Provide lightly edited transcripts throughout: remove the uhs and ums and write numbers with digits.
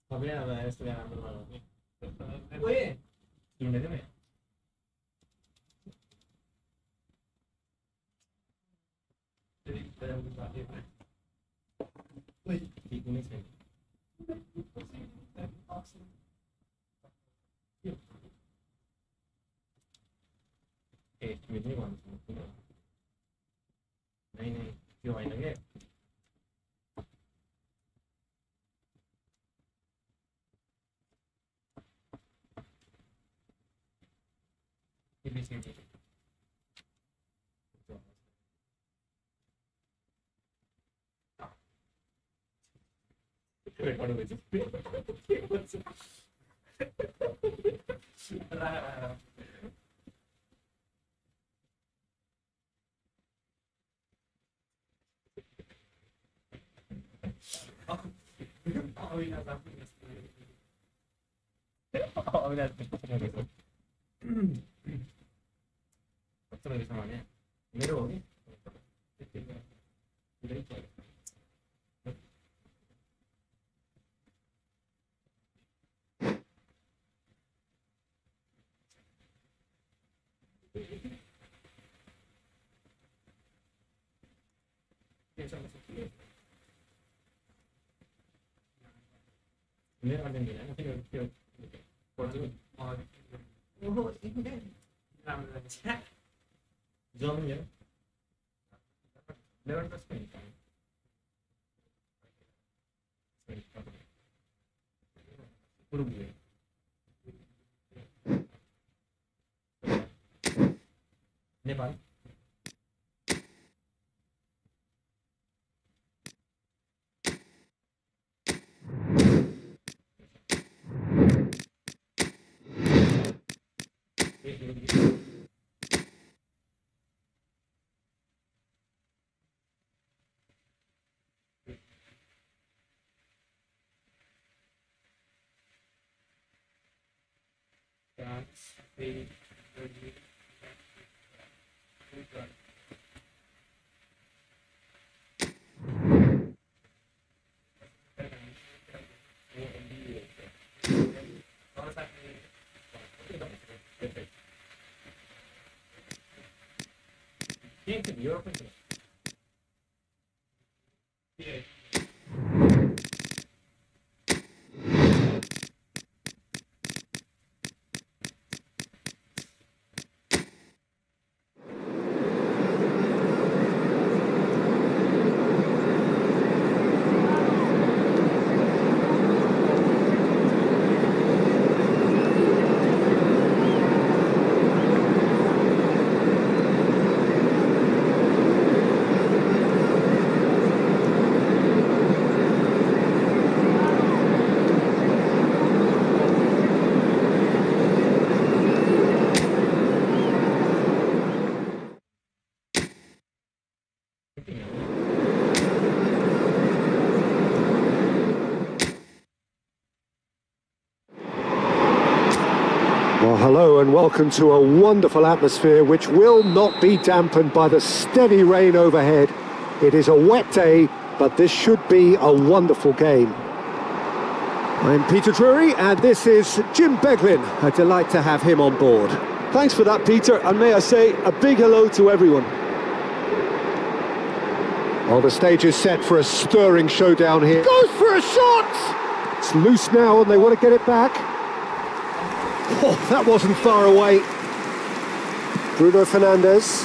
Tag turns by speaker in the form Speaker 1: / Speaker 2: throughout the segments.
Speaker 1: Va bene, vabbè, sto ganando il valore. Uè! Immediatamente. Uè! Sì, come sei? Vedi quando sono qui. Nej, più vai che. Che bisogna. Ricordo che Giovane, le guarda spenta. Pure due. Ne vai? Niente di Europe.
Speaker 2: Well, hello and welcome to a wonderful atmosphere which will not be dampened by the steady rain overhead. It is a wet day, but this should be a wonderful game. I'm Peter Drury and this is Jim Beglin. A delight to have him on board.
Speaker 3: Thanks for that, Peter, and may I say a big hello to everyone.
Speaker 2: Well, the stage is set for a stirring showdown here. Goes for a shot! It's loose now and they want to get it back. Oh, that wasn't far away. Bruno Fernandes.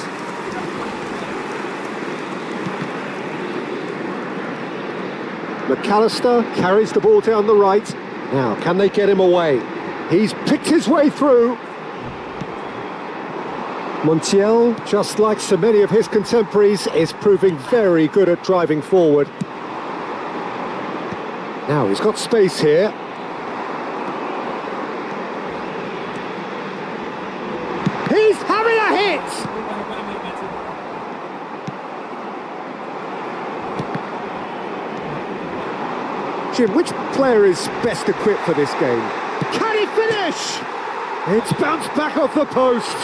Speaker 2: McAllister carries the ball down the right. Now, can they get him away? He's picked his way through. Montiel, just like so many of his contemporaries, is proving very good at driving forward. Now, he's got space here. He's having a hit! Jim, which player is best equipped for this game? Can he finish? It's bounced back off the post.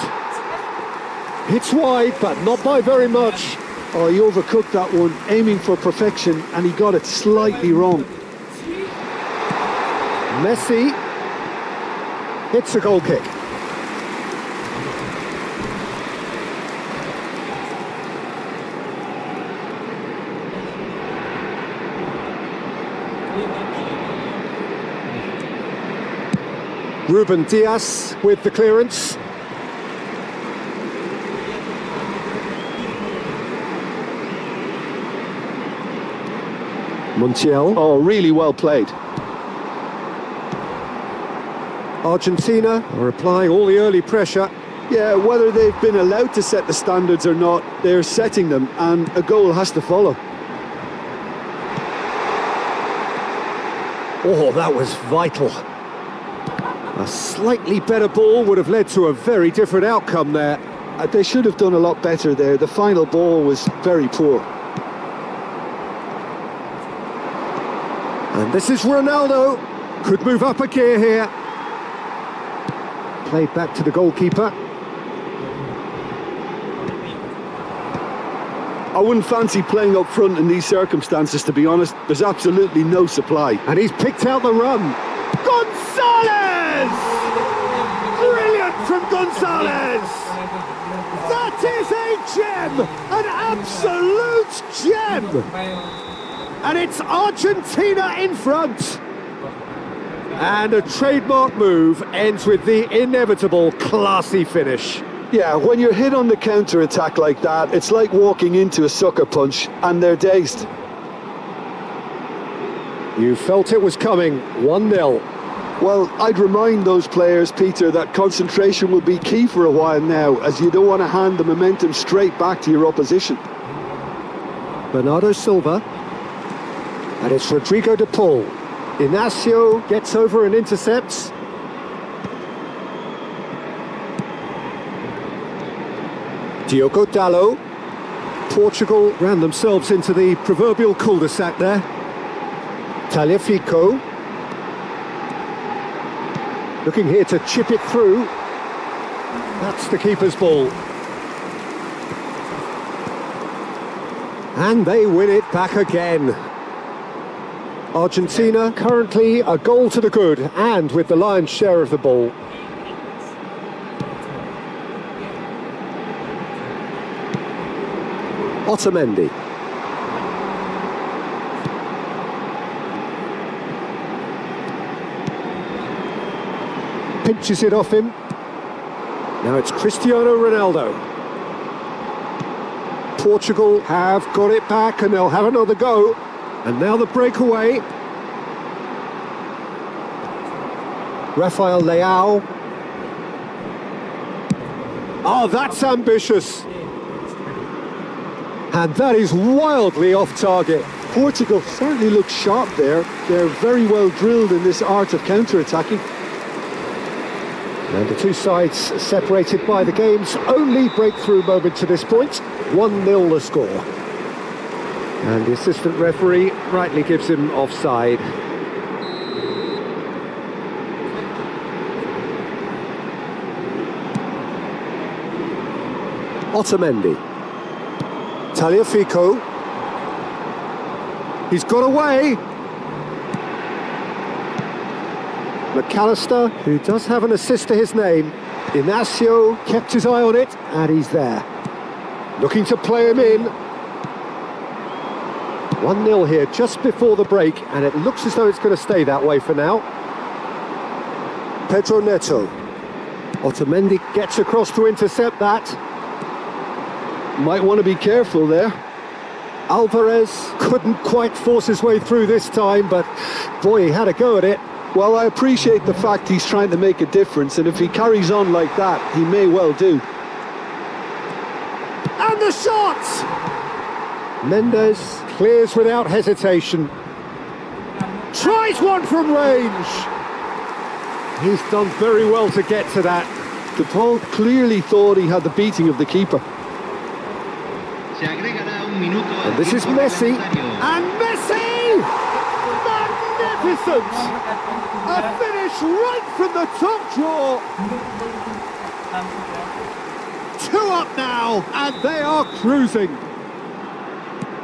Speaker 2: It's wide, but not by very much.
Speaker 3: Oh, he overcooked that one, aiming for perfection, and he got it slightly wrong.
Speaker 2: Messi hits a goal kick. Ruben Dias with the clearance. Montiel.
Speaker 3: Oh, really well played.
Speaker 2: Argentina are applying all the early pressure.
Speaker 3: Yeah, whether they've been allowed to set the standards or not, they're setting them, and a goal has to follow.
Speaker 2: Oh, that was vital. A slightly better ball would have led to a very different outcome there.
Speaker 3: They should have done a lot better there. The final ball was very poor.
Speaker 2: And this is Ronaldo. Could move up a gear here. Played back to the goalkeeper.
Speaker 3: I wouldn't fancy playing up front in these circumstances, to be honest. There's absolutely no supply.
Speaker 2: And he's picked out the run. Gonzalez! Brilliant from Gonzalez! That is a gem! An absolute gem! And it's Argentina in front. And a trademark move ends with the inevitable classy finish.
Speaker 3: Yeah, when you're hit on the counter-attack like that, it's like walking into a sucker punch, and they're dazed.
Speaker 2: You felt it was coming, 1-0.
Speaker 3: Well, I'd remind those players, Peter, that concentration will be key for a while now, as you don't want to hand the momentum straight back to your opposition.
Speaker 2: Bernardo Silva. And it's Rodrigo de Paul. Inacio gets over and intercepts. Diogo Dalot. Portugal ran themselves into the proverbial cul-de-sac there. Tagliafico. Looking here to chip it through. That's the keeper's ball. And they win it back again. Argentina currently a goal to the good and with the lion's share of the ball. Otamendi. Pinches it off him. Now it's Cristiano Ronaldo. Portugal have got it back and they'll have another go. And now the breakaway. Rafael Leao. Oh, that's ambitious. And that is wildly off target.
Speaker 3: Portugal certainly look sharp there. They're very well drilled in this art of counter-attacking.
Speaker 2: And the two sides separated by the game's only breakthrough moment to this point. 1-0 the score. And the assistant referee rightly gives him offside. Otamendi. Tagliafico. He's got away. McAllister, who does have an assist to his name. Inacio kept his eye on it, and he's there. Looking to play him in. 1-0 here just before the break, and it looks as though it's going to stay that way for now. Pedro Neto. Otamendi gets across to intercept that.
Speaker 3: Might want to be careful there.
Speaker 2: Alvarez couldn't quite force his way through this time, but boy, he had a go at it.
Speaker 3: Well, I appreciate the fact he's trying to make a difference, and if he carries on like that, he may well do.
Speaker 2: And the shot! Mendes clears without hesitation. Tries one from range. He's done very well to get to that.
Speaker 3: De Paul clearly thought he had the beating of the keeper.
Speaker 2: And this is Messi. And Messi! Magnificent! A finish right from the top drawer. 2 up now, and they are cruising.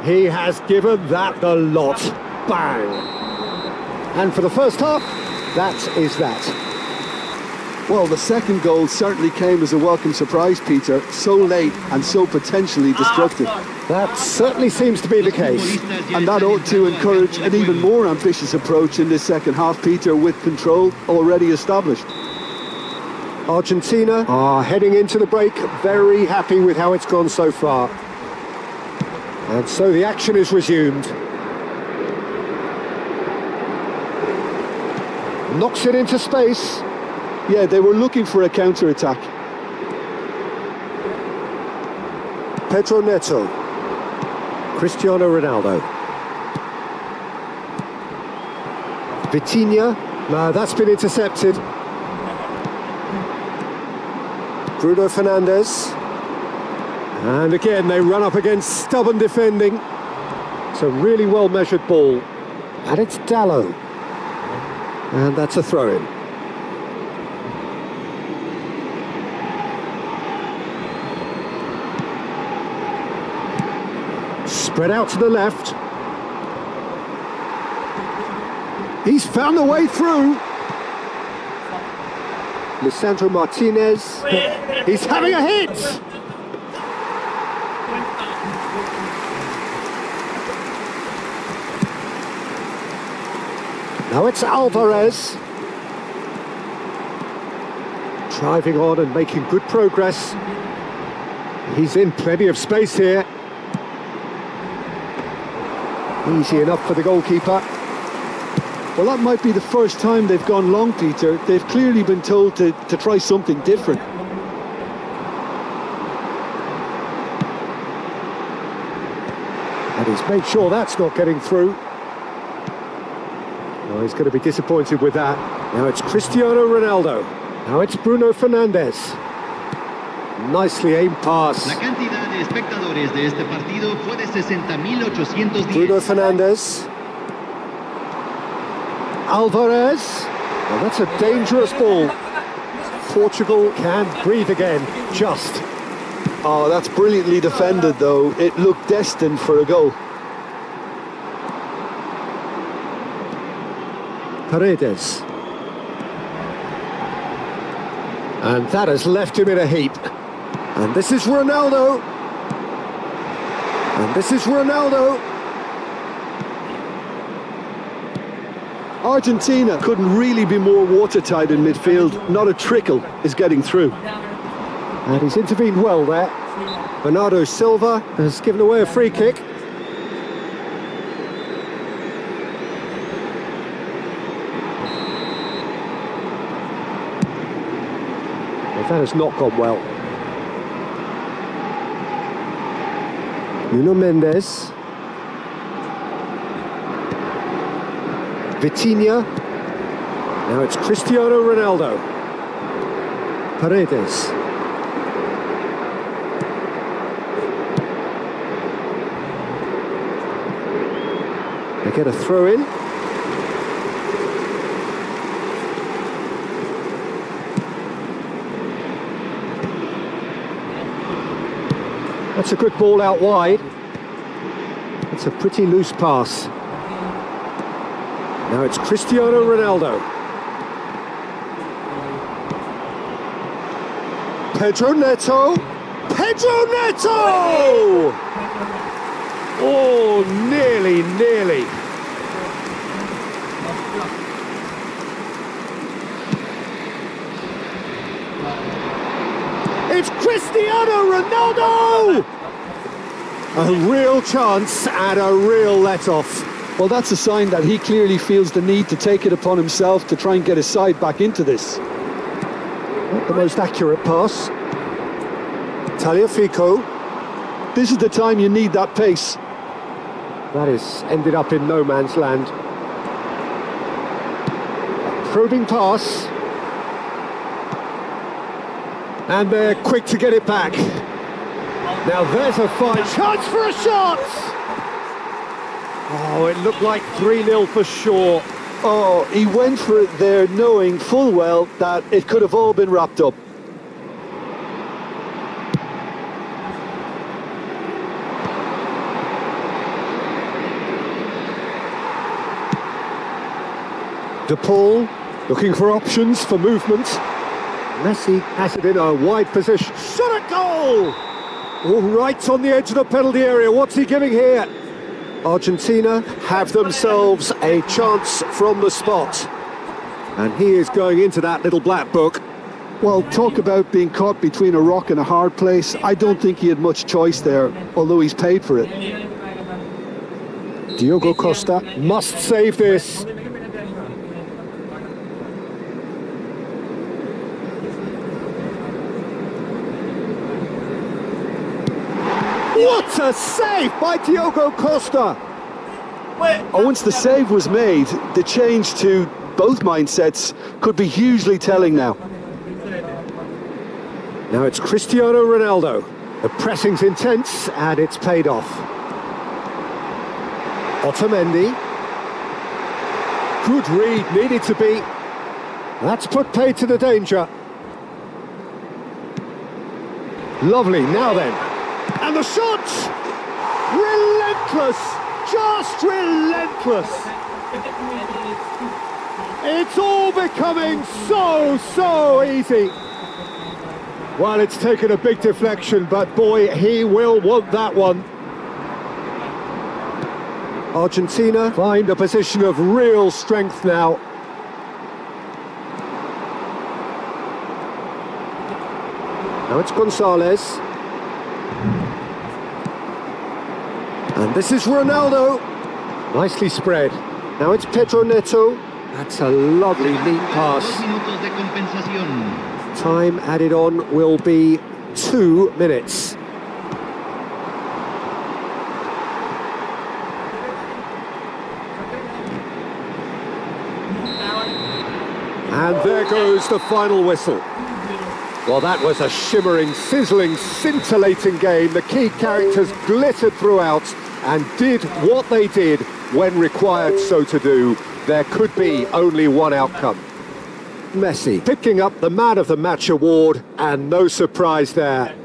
Speaker 2: He has given that the lot. Bang! And for the first half, that is that.
Speaker 3: Well, the second goal certainly came as a welcome surprise, Peter. So late and so potentially destructive.
Speaker 2: That certainly seems to be the case.
Speaker 3: And that ought to encourage an even more ambitious approach in this second half, Peter, with control already established.
Speaker 2: Argentina are heading into the break very happy with how it's gone so far. And so the action is resumed. Knocks it into space.
Speaker 3: Yeah, they were looking for a counter-attack.
Speaker 2: Pedro Neto. Cristiano Ronaldo. Vitinha. No, that's been intercepted. Bruno Fernandes. And again, they run up against stubborn defending. It's a really well-measured ball. And it's Dallo. And that's a throw-in. Spread out to the left. He's found a way through. Lisandro Martinez. He's having a hit. Now it's Alvarez. Driving on and making good progress. He's in plenty of space here. Easy enough for the goalkeeper.
Speaker 3: Well, that might be the first time they've gone long, Peter. They've clearly been told to try something different.
Speaker 2: And he's made sure that's not getting through. Oh, he's going to be disappointed with that. Now it's Cristiano Ronaldo. Now it's Bruno Fernandes. Nicely aimed pass.
Speaker 4: La cantidad de espectadores de este partido fue de 60.810.
Speaker 2: Bruno Fernandes. Alvarez. Well, that's a dangerous ball. Portugal can breathe again, just.
Speaker 3: Oh, that's brilliantly defended, though. It looked destined for a goal.
Speaker 2: Paredes. And that has left him in a heap. And this is Ronaldo. And this is Ronaldo.
Speaker 3: Argentina couldn't really be more watertight in midfield. Not a trickle is getting through.
Speaker 2: And he's intervened well there. Bernardo Silva has given away a free kick. Well, that has not gone well. Nuno Mendes. Vitinha. Now it's Cristiano Ronaldo. Paredes. They get a throw in. That's a good ball out wide. It's a pretty loose pass. Now it's Cristiano Ronaldo. Pedro Neto. Pedro Neto! Oh, nearly. It's Cristiano Ronaldo! A real chance and a real let-off.
Speaker 3: Well, that's a sign that he clearly feels the need to take it upon himself to try and get his side back into this.
Speaker 2: Not the most accurate pass. Tagliafico.
Speaker 3: This is the time you need that pace.
Speaker 2: That has ended up in no man's land. Probing pass. And they're quick to get it back. Now there's a fine chance for a shot! Oh, it looked like 3-0 for sure.
Speaker 3: Oh, he went for it there knowing full well that it could have all been wrapped up.
Speaker 2: De Paul looking for options for movement. Messi has it in a wide position. Shot at goal! All right on the edge of the penalty area. What's he giving here? Argentina have themselves a chance from the spot. And he is going into that little black book.
Speaker 3: Well, talk about being caught between a rock and a hard place. I don't think he had much choice there, although he's paid for it.
Speaker 2: Diogo Costa must save this. What a save by Diogo Costa!
Speaker 3: Once the save was made, the change to both mindsets could be hugely telling now.
Speaker 2: Now it's Cristiano Ronaldo. The pressing's intense and it's paid off. Otamendi. Good read, needed to be. That's put paid to the danger. Lovely, now then. And the shot! Relentless! Just relentless! It's all becoming so easy. Well, it's taken a big deflection, but boy, he will want that one. Argentina find a position of real strength now. Now it's Gonzalez. And this is Ronaldo. Nicely spread. Now it's Pedro Neto. That's a lovely neat pass. Time added on will be 2 minutes. And there goes the final whistle. Well, that was a shimmering, sizzling, scintillating game. The key characters glittered throughout and did what they did when required so to do. There could be only one outcome. Messi picking up the Man of the Match award, and no surprise there.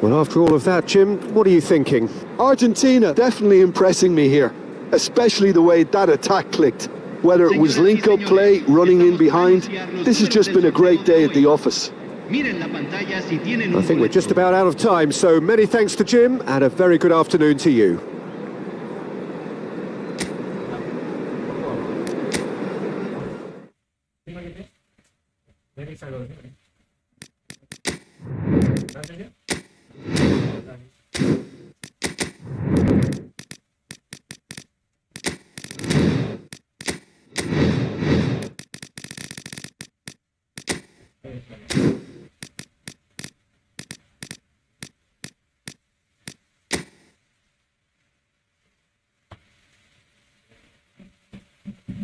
Speaker 2: Well, after all of that, Jim, what are you thinking?
Speaker 3: Argentina definitely impressing me here, especially the way that attack clicked. Whether it was link-up play, running in behind, this has just been a great day at the office.
Speaker 2: I think we're just about out of time, so many thanks to Jim, and a very good afternoon to you.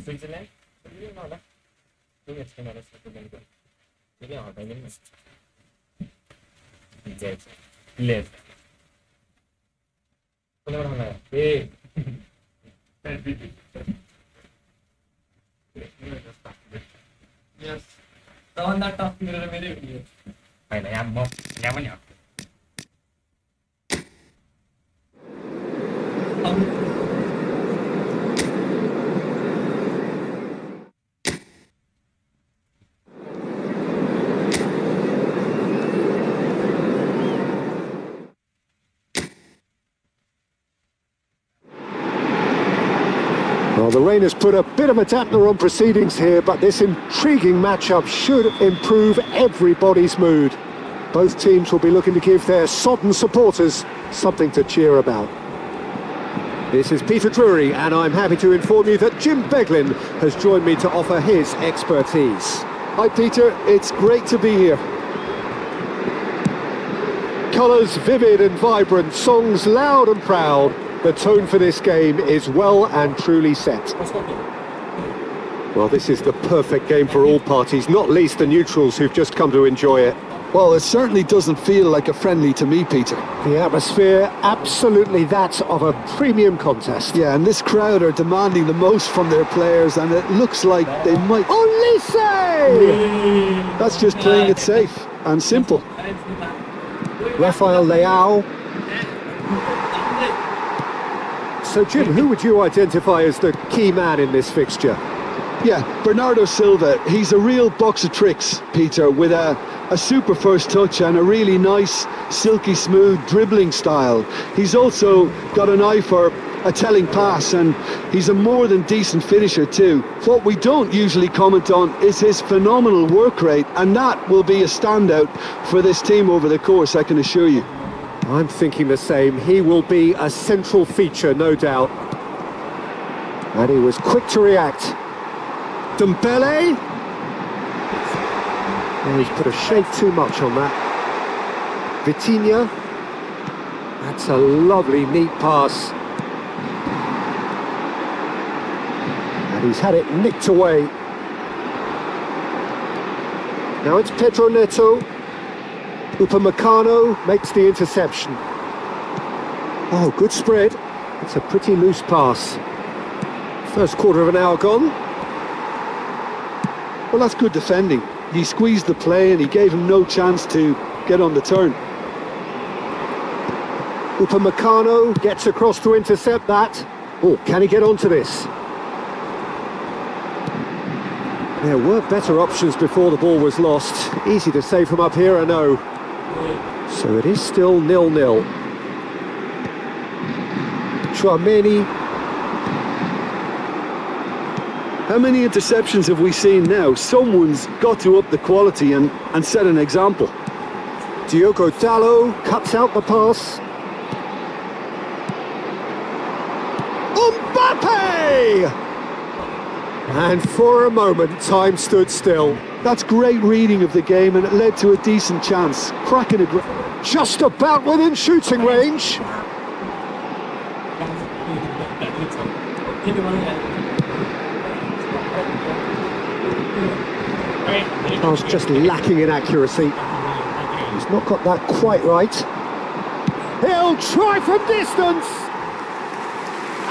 Speaker 1: Switzerland? No, no. 2 years ago, maybe I'll buy them. Left. Hey. Yes. The one that talked mirror video. I am more.
Speaker 2: Well, the rain has put a bit of a dampener on proceedings here, but this intriguing matchup should improve everybody's mood. Both teams will be looking to give their sodden supporters something to cheer about. This is Peter Drury, and I'm happy to inform you that Jim Beglin has joined me to offer his expertise.
Speaker 3: Hi Peter, it's great to be here.
Speaker 2: Colours vivid and vibrant, songs loud and proud. The tone for this game is well and truly set. Well, this is the perfect game for all parties, not least the neutrals who've just come to enjoy it.
Speaker 3: Well, it certainly doesn't feel like a friendly to me, Peter.
Speaker 2: The atmosphere, absolutely that of a premium contest.
Speaker 3: Yeah, and this crowd are demanding the most from their players, and it looks like they might...
Speaker 2: Olise!
Speaker 3: That's just playing it safe and simple.
Speaker 2: Rafael Leao. So, Jim, who would you identify as the key man in this fixture?
Speaker 3: Yeah, Bernardo Silva, he's a real box of tricks, Peter, with a super first touch and a really nice, silky smooth dribbling style. He's also got an eye for a telling pass, and he's a more than decent finisher too. What we don't usually comment on is his phenomenal work rate, and that will be a standout for this team over the course, I can assure you.
Speaker 2: I'm thinking the same. He will be a central feature, no doubt. And he was quick to react. Dembele. Oh, he's put a shade too much on that. Vitinha. That's a lovely, neat pass. And he's had it nicked away. Now it's Pedro Neto. Upamecano makes the interception. Oh, good spread. It's a pretty loose pass. First quarter of an hour gone.
Speaker 3: Well, that's good defending. He squeezed the play and he gave him no chance to get on the turn.
Speaker 2: Upamecano gets across to intercept that. Oh, can he get onto this? There were better options before the ball was lost. Easy to say from up here, I know. So it is still 0-0. Chouameni.
Speaker 3: How many interceptions have we seen now? Someone's got to up the quality and set an example.
Speaker 2: Diogo Dalot cuts out the pass. Mbappe! And for a moment, time stood still.
Speaker 3: That's great reading of the game, and it led to a decent chance. Cracking it.
Speaker 2: Just about within shooting range. I was just lacking in accuracy. He's not got that quite right. He'll try from distance!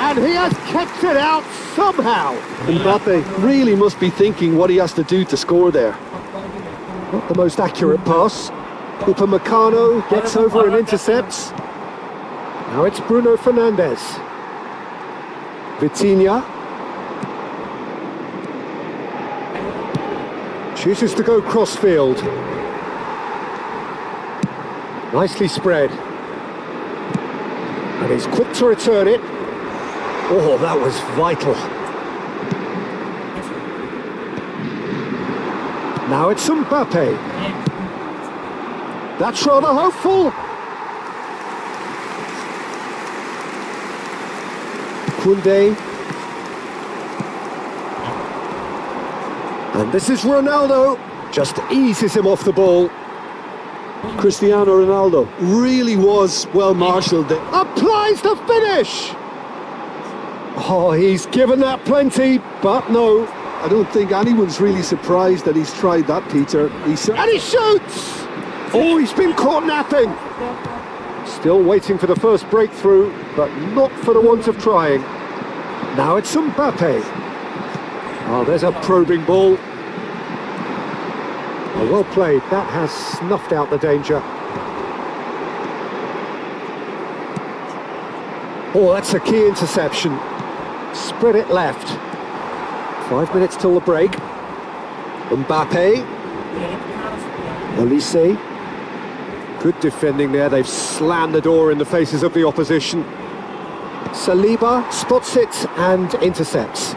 Speaker 2: And he has kept it out somehow.
Speaker 3: Mbappe really must be thinking what he has to do to score there.
Speaker 2: Not the most accurate pass. Upamecano gets over and intercepts. Now it's Bruno Fernandes. Vitinha. Chooses to go crossfield. Nicely spread. And he's quick to return it. Oh, that was vital. Now it's Mbappe. That's rather hopeful. Koundé. And this is Ronaldo. Just eases him off the ball.
Speaker 3: Cristiano Ronaldo really was well marshalled there.
Speaker 2: Applies the finish. Oh, he's given that plenty, but no.
Speaker 3: I don't think anyone's really surprised that he's tried that, Peter.
Speaker 2: And he shoots! Oh, he's been caught napping. Still waiting for the first breakthrough, but not for the want of trying. Now it's Mbappe. Oh, there's a probing ball. Oh, well played. That has snuffed out the danger. Oh, that's a key interception. Spread it left. 5 minutes till the break. Mbappe. Olise. Good defending there. They've slammed the door in the faces of the opposition. Saliba spots it and intercepts.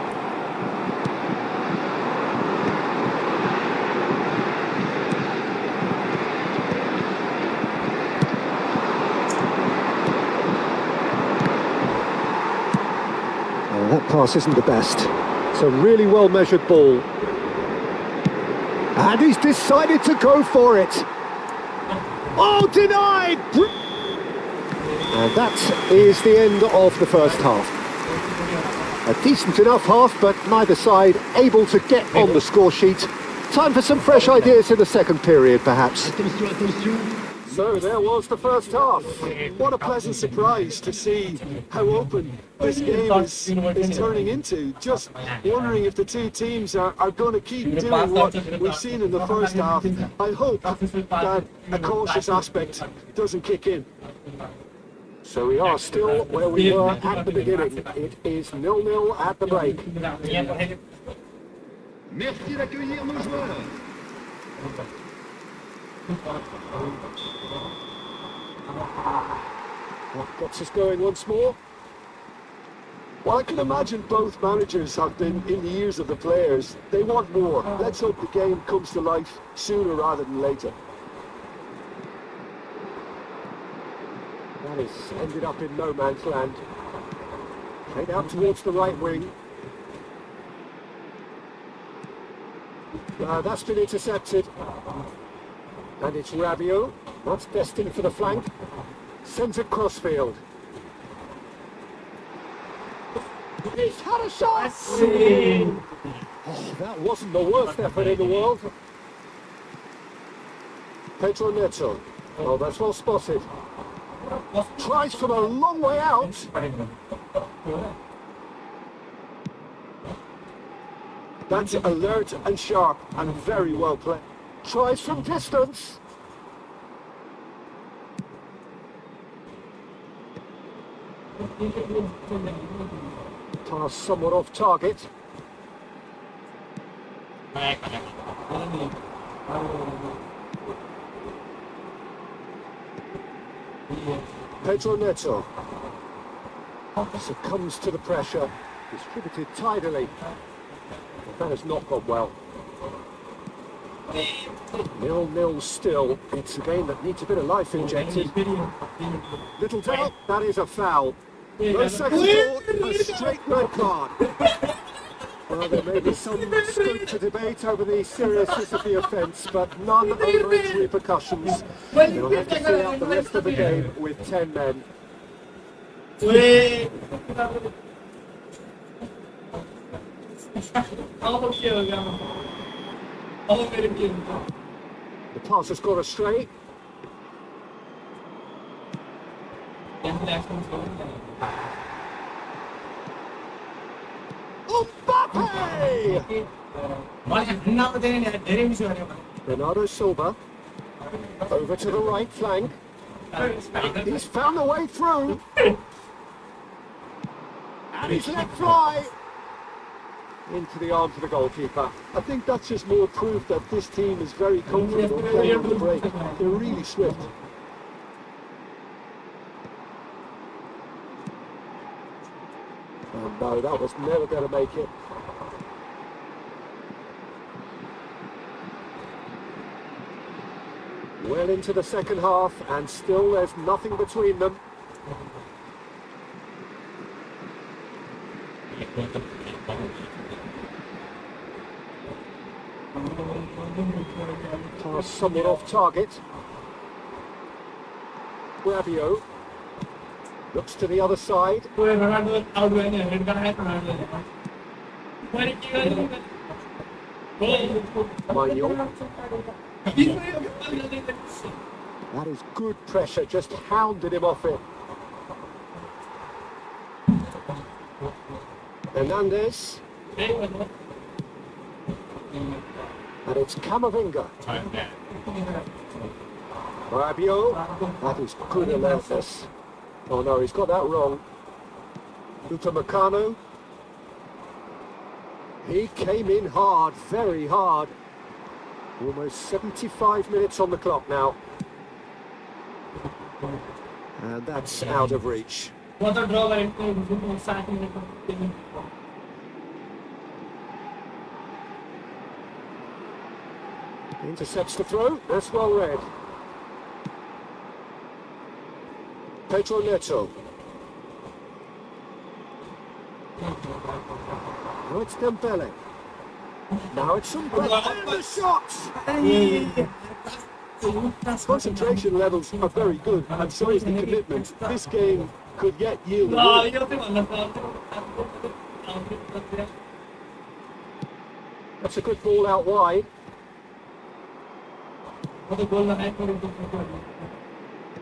Speaker 2: That pass isn't the best. It's a really well-measured ball. And he's decided to go for it. Oh, denied! And that is the end of the first half. A decent enough half, but neither side able to get on the score sheet. Time for some fresh ideas in the second period, perhaps. So there was the first half.
Speaker 3: What a pleasant surprise to see how open this game is turning into. Just wondering if the two teams are going to keep doing what we've seen in the first half. I hope that a cautious aspect doesn't kick in.
Speaker 2: So we are still where we were at the beginning. It is 0-0 at the break.
Speaker 3: Merci d'accueillir nos joueurs.
Speaker 2: Gets us going once more.
Speaker 3: Well, I can imagine both managers have been in the ears of the players. They want more. Let's hope the game comes to life sooner rather than later.
Speaker 2: That has ended up in no man's land. Played out towards the right wing. That's been intercepted. And it's Rabiot. That's destined for the flank. Sends it crossfield. He's had a shot! Oh, that wasn't the worst effort in the world. Pedro Neto. Oh, that's well spotted. Tries from a long way out. That's alert and sharp and very well played. Tries from distance. Pass somewhat off target. Pedro Neto succumbs to the pressure, distributed tidily. That has not gone well. 0-0 still. It's a game that needs a bit of life injected. Little doubt, that is a foul. No second thought, a straight red card. Well, there may be some scope to debate over the seriousness of the offence, but none over its repercussions. They'll have to see out the rest of the game with 10 men. The pass has gone astray. Mbappe! Bernardo Silva over to the right flank. He's found the way through. And he's let fly into the arms of the goalkeeper.
Speaker 3: I think that's just more proof that this team is very comfortable playing on the break. They're really swift.
Speaker 2: Oh no, that was never going to make it. Well into the second half, and still there's nothing between them. Pass somewhat off target. Rabiot looks to the other side. Manuel. That is good pressure, just hounded him off it. Hernandez. And it's Camavinga. Rabiot. That is good alertness. Oh no, he's got that wrong. Upamecano. He came in hard, very hard. Almost 75 minutes on the clock now. And that's out of reach. Intercepts the throw, that's well read. Pedro Neto. Now it's Dembele. Now it's Umbrella. And the shots!
Speaker 3: Concentration levels are very good, and so is the commitment. This game could yet yield a win.
Speaker 2: That's a good ball out wide.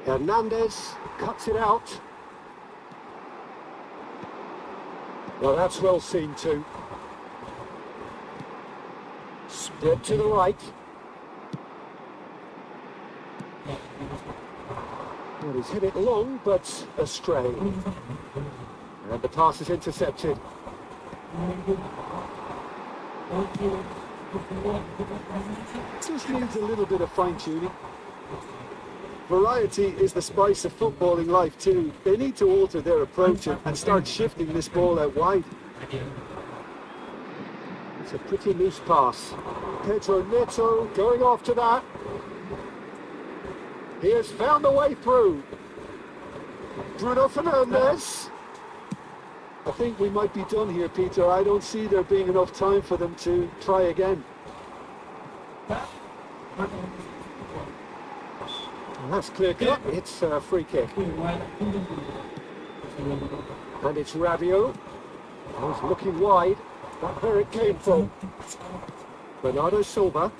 Speaker 2: Hernandez cuts it out. Well, that's well seen too. Spread to the right. Well, he's hit it long, but astray. And the pass is intercepted.
Speaker 3: Just needs a little bit of fine-tuning. Variety is the spice of footballing life too. They need to alter their approach and start shifting this ball out wide.
Speaker 2: It's a pretty loose pass. Pedro Neto going after that. He has found a way through. Bruno Fernandes.
Speaker 3: I think we might be done here, Peter. I don't see there being enough time for them to try again.
Speaker 2: And that's clear cut. It's a free kick. And it's Rabiot. He's looking wide. That's where it came from. Bernardo Silva.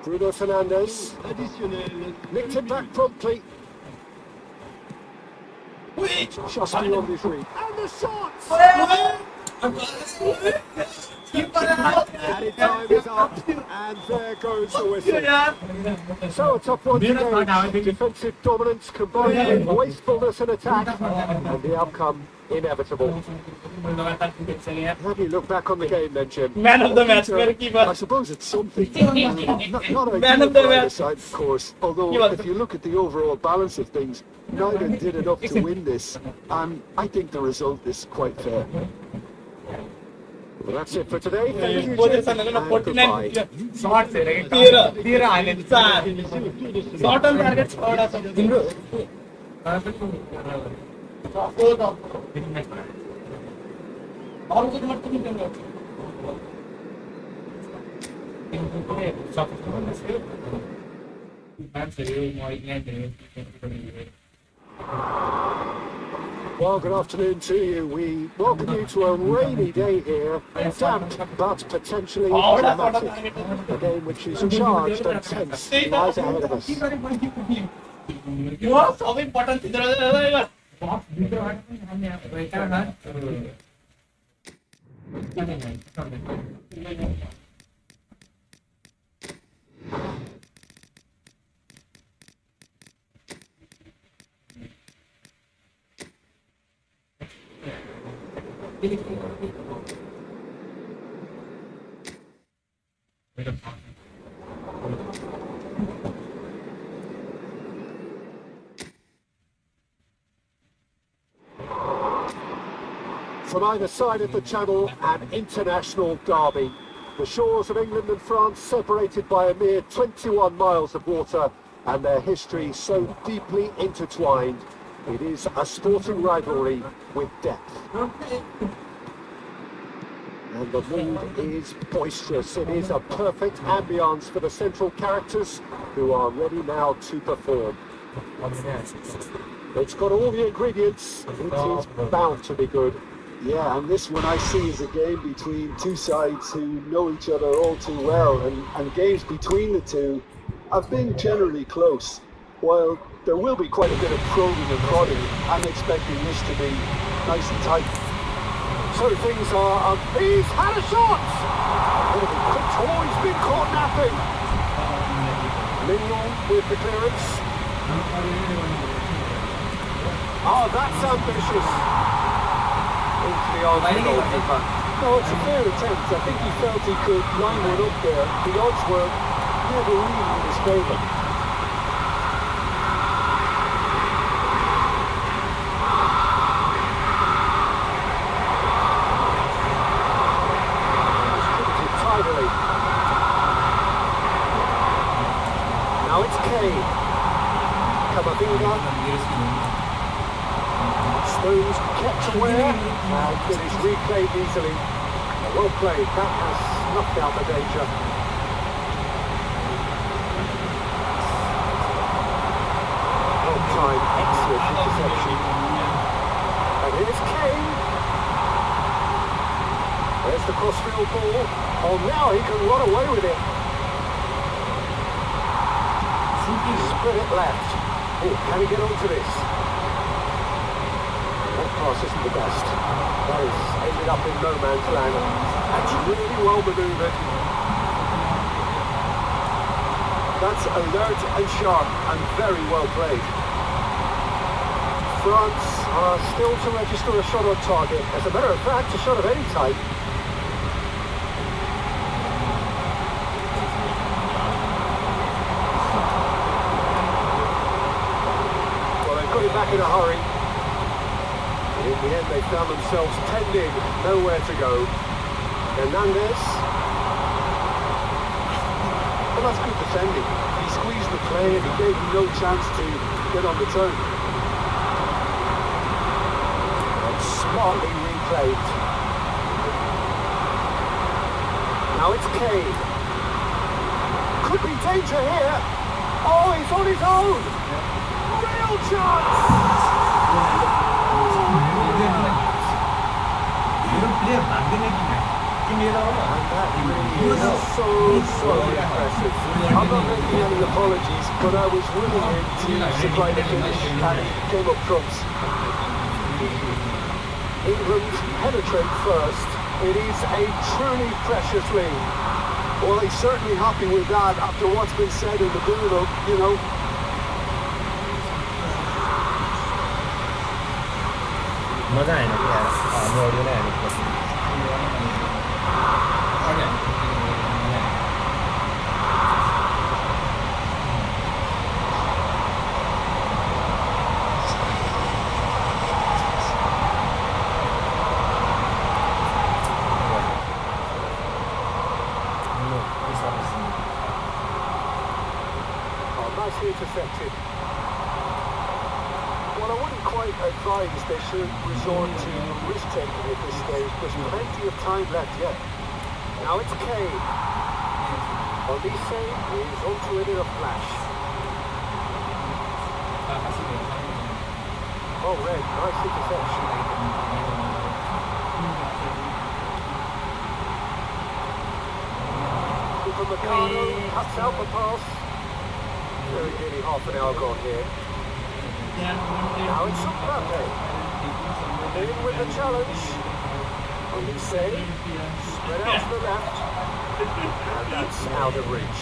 Speaker 2: Bruno Fernandes. Nicked it back promptly. Just beyond his reach. And the shots! Added time is up, and there goes the whistle. So a tough one to gauge. Defensive dominance combined with wastefulness in attack, and the outcome inevitable. How do you look back on the game then, Jim?
Speaker 5: Man of the match,
Speaker 3: I suppose it's something. Not
Speaker 5: Man of
Speaker 3: ideal
Speaker 5: the
Speaker 3: for either
Speaker 5: match.
Speaker 3: side, of course. Although, if you look at the overall balance of things, neither did enough to win this, and I think the result is quite fair.
Speaker 2: Well, that's it for today. Thank you, Jim,
Speaker 5: Position
Speaker 2: and
Speaker 5: 49
Speaker 2: goodbye.
Speaker 5: shots Tira and shot on target scored as
Speaker 2: Well, good afternoon to you. We welcome you to a rainy day here, damp but potentially dramatic. A game which is charged and tense lies ahead of us.
Speaker 5: You are so important.
Speaker 2: From either side of the channel, an international derby. The shores of England and France separated by a mere 21 miles of water, and their history so deeply intertwined. It is a sporting rivalry with depth. And the mood is boisterous. It is a perfect ambience for the central characters who are ready now to perform. It's got all the ingredients. It is bound to be good.
Speaker 3: Yeah, and this one I see as a game between two sides who know each other all too well, and games between the two have been generally close. While there will be quite a bit of probing and prodding, I'm expecting this to be nice and tight.
Speaker 2: So things are up. He's had a shot! Oh, he's been caught napping. Mignon with the clearance. Oh, that's ambitious. Into the old goalkeeper.
Speaker 3: No, it's a fair attempt. I think he felt he could line one up there. The odds were never really in his favour.
Speaker 2: Tidily. Now it's Kane. Camavinga. Stones kept aware, and it is replayed easily. Well played, that has snuffed out the danger. Well timed, excellent interception. And here's Kane. There's the crossfield ball. Oh, now he can run away with it. Spread it left. Oh, can he get onto this? That pass isn't the best. That has ended up in no man's land. That's really well manoeuvred. That's alert and sharp and very well played. France are still to register a shot on target. As a matter of fact, a shot of any type. Well, they got it back in a hurry. In the end, they found themselves penned in, nowhere to go. Hernandez. Well, that's good defending. He squeezed the play and he gave him no chance to get on the turn. And smartly replayed. Now it's Kane. Could be danger here. Oh, he's on his own. Real chance. And that really is so impressive. I'm not making any apologies, but I was willing him to supply the finish and he came up trumps. England penetrate first. It is a truly precious lead. Well, he's certainly happy with that after what's been said in the build-up, you know.
Speaker 1: मजा आएन कि यार हाम्रो audio नै हानेको
Speaker 2: Nicely intercepted. Well, I wouldn't quite advise they should resort to risk-taking at this stage. There's plenty of time left yet. Now it's Kane. Olise is onto it in a flash. Oh, Red, nice interception. Upamecano cuts out the pass. Very nearly half an hour gone here. Now it's Mbappe. In with the challenge. Olise spread out to the left. And that's out of reach.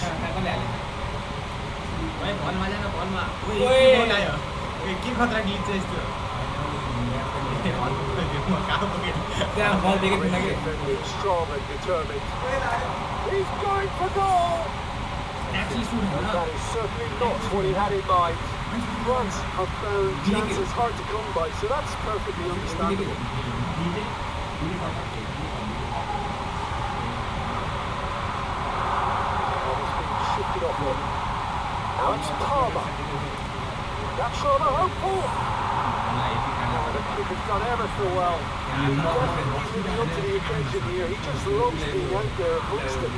Speaker 2: Strong and determined. He's going for goal! That is certainly not what he had in mind. France have found chances hard to come by, so that's perfectly understandable. Shifted off him. Now it's Palmer. That's rather hopeful. The kick has done ever so well. He's definitely living up to the occasion here. He just loves being out there amongst them.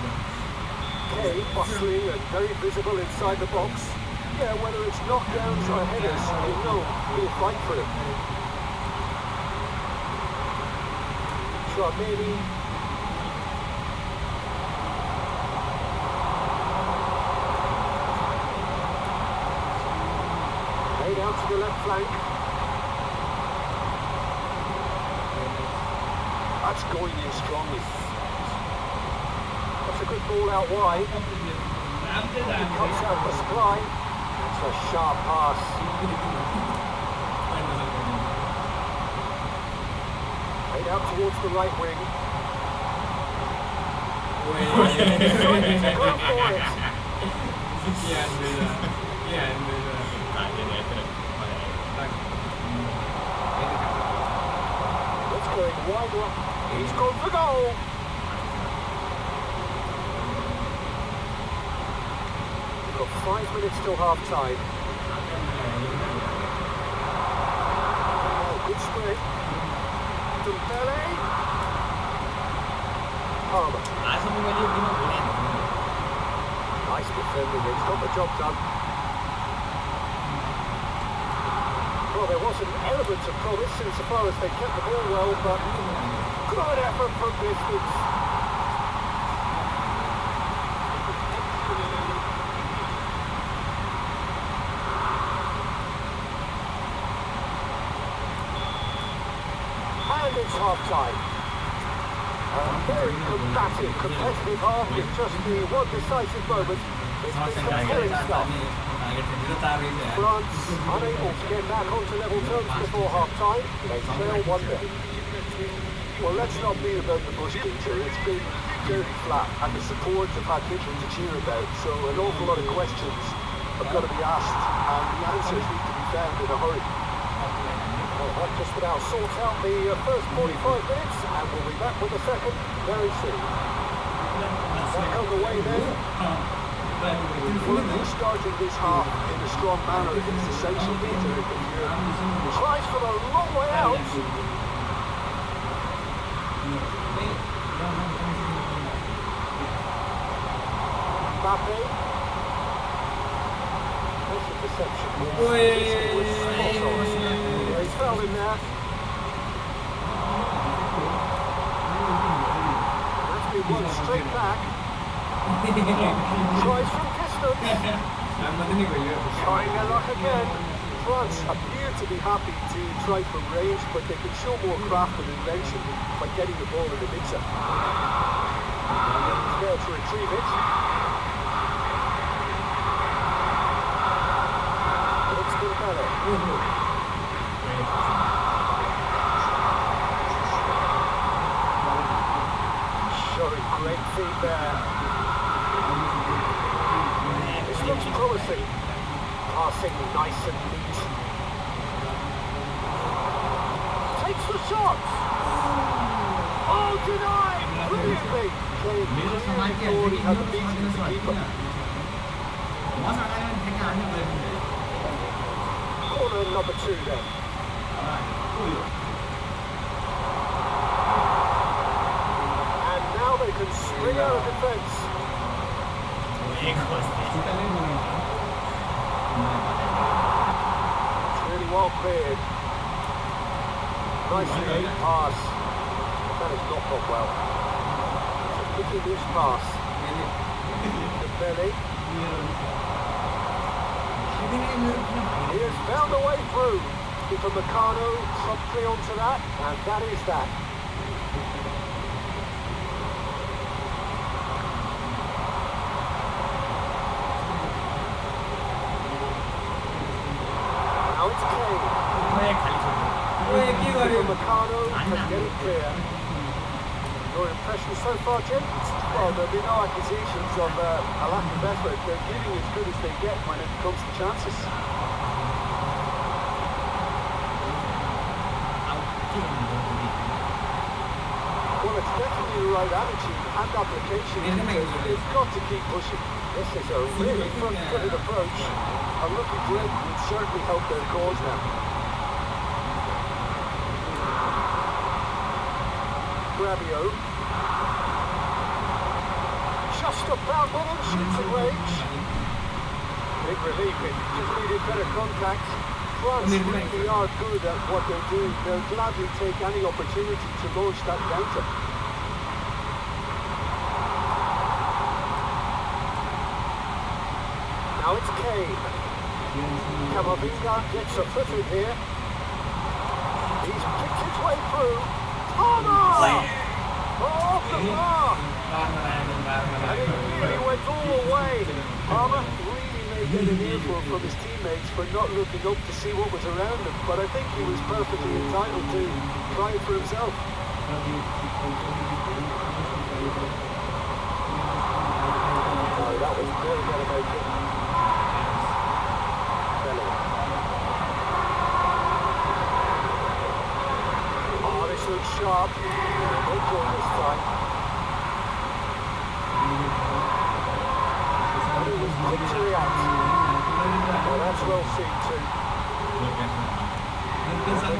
Speaker 2: Kane bustling and very visible inside the box. Yeah, whether it's knockdowns or headers, you know he'll fight for it. Tchouaméni. Laid out to the left flank. That's going in strongly. That's a good ball out wide. He cuts out the supply. That's a sharp pass. Laid out towards the right wing. Decided to go for it. It's going wide up. He's gone for goal. We've got 5 minutes till half time. Oh, good spray. Dembele. Palmer. Nice defending. He's got the job done. Well, there was an element of promise insofar as they kept the ball well, but good effort from distance. And it's half-time. A very combative, competitive half with just the one decisive moment. It's been compelling stuff. France unable to get back onto level terms before half-time. They trail 1-0. Well, let's not beat about the bush, Peter. It's been very flat, and the supporters have had little to cheer about, so an awful lot of questions have got to be asked, and the answers need to be found in a hurry. Well, that just about sorts out the first 45 minutes, and we'll be back with the second very soon. Back on the way then. Well, starting this half in a strong manner is essential, Peter. If you tries for the long way out. Mbappe. That's a deception. He fell in there. That's been one straight back. Tries from distance. Trying their luck again. France appear to be happy to try from range, but they can show more craft and invention by getting the ball in the mixer. There to retrieve it. It's Dembele. Showing great feet there. This looks promising. Passing nice and neat. Takes the shot. Oh, denied! Brilliantly. Thought he had beaten the keeper. Corner number 2 then. And now they can spring out of defence. It's really well cleared. Nicely made pass. That has not gone well. It's a pretty loose pass. Dembele. He has found a way through. Keeper Meccano promptly onto that, and that is that. Now it's Kane. Keeper Meccano can get it clear. Your impression so far, Jim? Well, there'll be no accusations of a lack of effort. They're giving as good as they get when it comes to chances. Well, it's definitely the right attitude and application. They've got to keep pushing. This is a really front-footed approach. A lucky break would certainly help their cause now. Rabio. Just about within shooting range. Big relief, it just needed better contact. France really are good at what they're doing. They'll gladly take any opportunity to launch that counter. Now it's Kane. Camavinga gets a foot in here. He's picked his way through. Palmer! Off the mark! And it really went all the way. Palmer really may get an earful from his teammates for not looking up to see what was around him, but I think he was perfectly entitled to try it for himself. Oh, that was very well about it. Oh, this looks sharp. Good goal this time. But it was quick to react. Well, that's well seen too.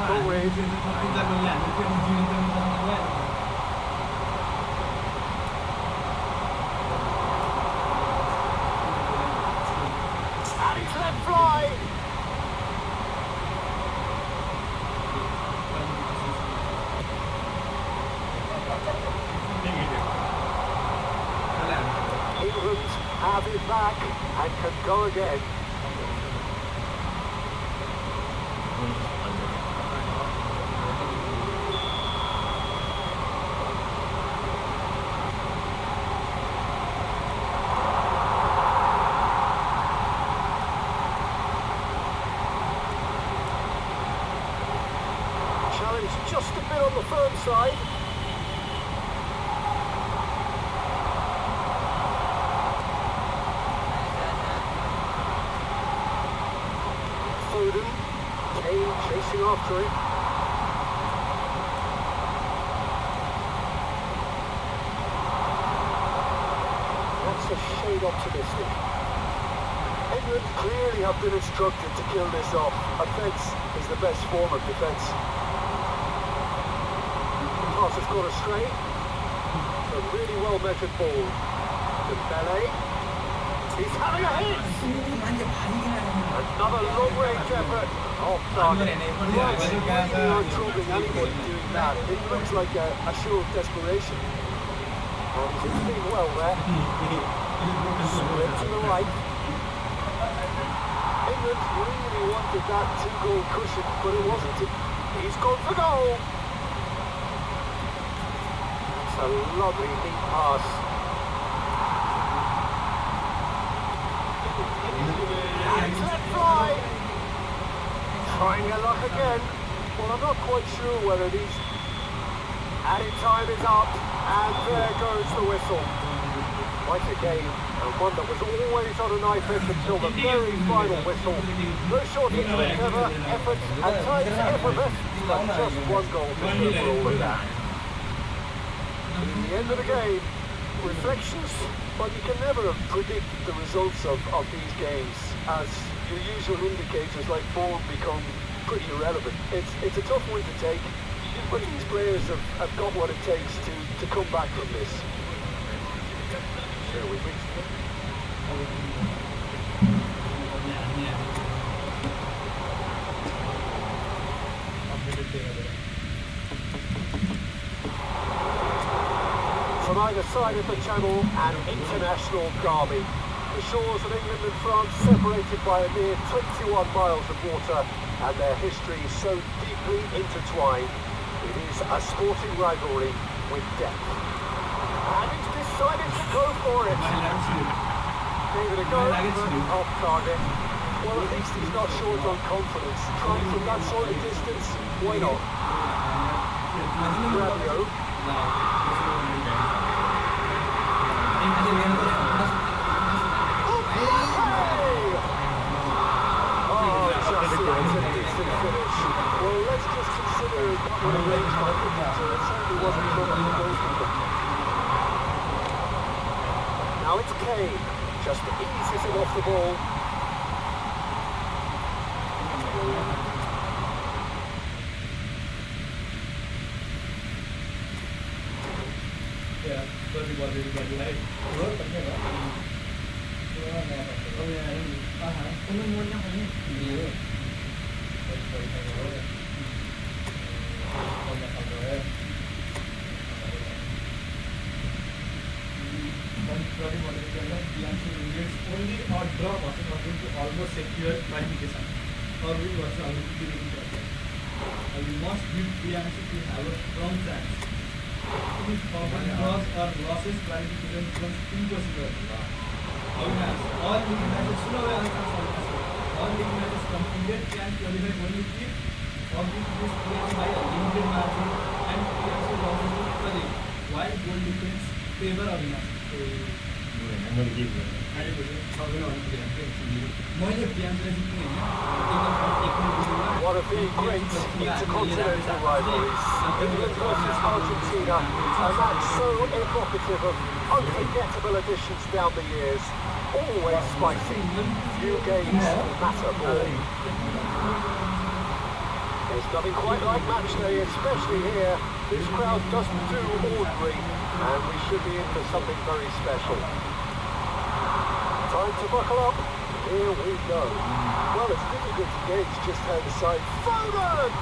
Speaker 2: Go red. And he's let fly. England have it back and can go again. It's just a bit on the firm side. Foden, Kane chasing after it. That's a shade optimistic. England clearly have been instructed to kill this off. Offence is the best form of defence. Pass has gone astray. A really well measured ball. Dembele. He's having a hit! Another long-range effort. Off target. That's really not anybody doing that. It looks like a show of desperation. And he's doing well there. Split to the right. England really wanted that two-goal cushion, but it wasn't. He's gone for goal. That's a lovely deep pass. Let fly. Trying their luck again. Well, I'm not quite sure whether these added time is up, and there goes the whistle. Quite a game, and one that was always on a knife edge until the very final whistle. No shortage of endeavour, effort, and times effervescence, but just one goal to show for all of that. In the end of the game, reflections, but you can never predict the results of these games, as your usual indicators like form become pretty irrelevant. It's a tough one to take, but these players have got what it takes to come back from this. There we go. From either side of the channel, an international derby. The shores of England and France separated by a mere 21 miles of water, and their history so deeply intertwined. It is a sporting rivalry with depth. And he's decided to go for it. Gave it a go, but off target. Well, at least he's not short on confidence. Trying from that sort of distance, why not? Rabiot. Well, let's just consider what a range might be. It certainly wasn't from the goalkeeper. Now it's Kane, just eases it off the ball.
Speaker 5: Only or draw possible to almost secure qualification. Or we was already doing that. We must give PMC to have a strong chance. If draws or losses, qualification becomes impossible. All league matches completed can qualify only if object is placed by a limited margin and PMC losses to equally, while goal difference favor or not.
Speaker 2: One of the great intercontinental rivalries, England versus Argentina, a match so evocative of unforgettable additions down the years, always spicy, few games matter more. There's nothing quite like match day, especially here. This crowd doesn't do ordinary, and we should be in for something very special. Time to buckle up. Here we go. Well, it's difficult to gauge just how the side... Foden!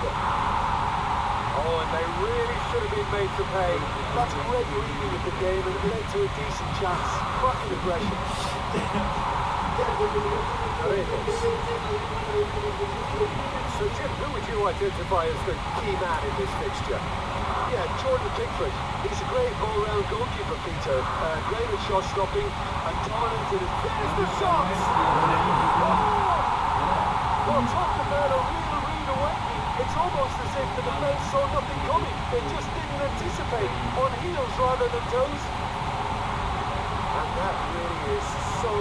Speaker 2: Oh, and they really should have been made to pay. That's great reading of the game, and it led to a decent chance. Cracking aggression. There it is. So, Jim, who would you identify as the key man in this fixture? Yeah, Jordan Pickford. He's a great all-round goalkeeper, Peter. Great at shot stopping and dominant in his... There's the shots! Oh! Well, talk about a real rude awakening. It's almost almost as if the defence saw nothing coming. They just didn't anticipate, on heels rather than toes. And that really is so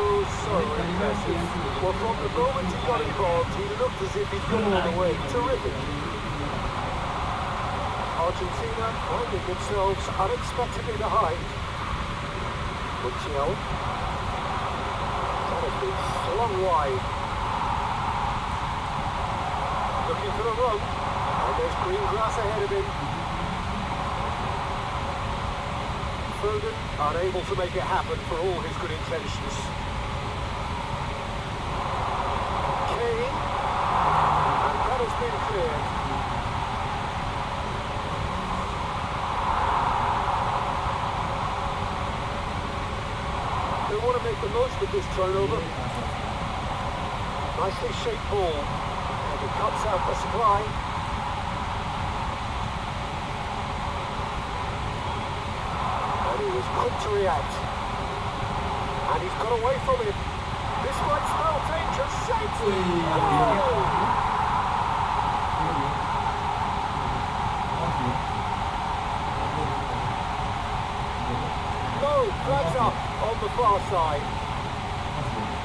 Speaker 2: impressive. Well, from the moment he got involved, he looked as if he'd gone all the way. Terrific. Argentina finding themselves unexpectedly behind. Michel. That has been slung wide. Looking for a run. And there's green grass ahead of him. Foden unable to make it happen for all his good intentions. Kane. And that has been cleared. They want to make the most of this turnover. Nicely shaped ball. And it cuts out the supply. And he was quick to react. And he's got away from it. This might spell danger. Shapes! Oh! Flags up on the far side.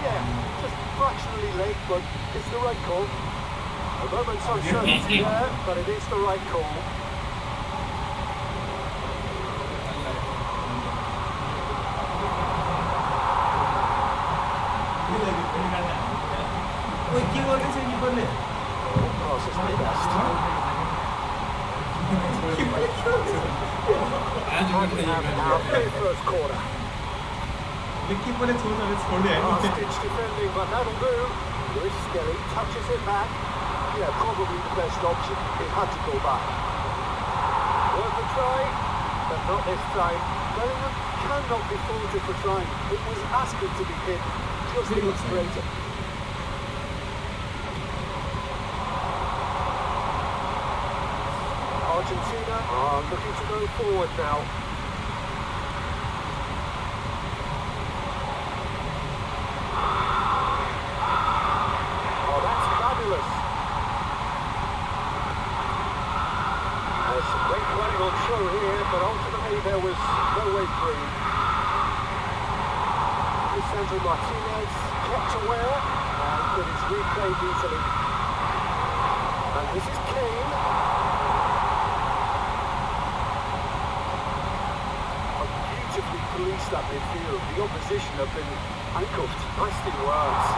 Speaker 2: Yeah, just fractionally late, but it's the right call. A moment's uncertainty there, but it is the right call. Pass is the best. Our first quarter. Last-ditch defending, but that'll do. Lewis Skelly touches it back. Yeah, probably the best option. He had to go back. Worth a try, but not this time. Bellingham cannot be faulted for trying. It was asking to be hit. Just illustrated. Argentina are looking to go forward now. Oh, that's fabulous. There's some great running on show here, but ultimately there was no way through. Lisandro Martinez kept aware and it is replayed easily. And this is Kane. Police that midfield. The opposition have been handcuffed. Nicely worked.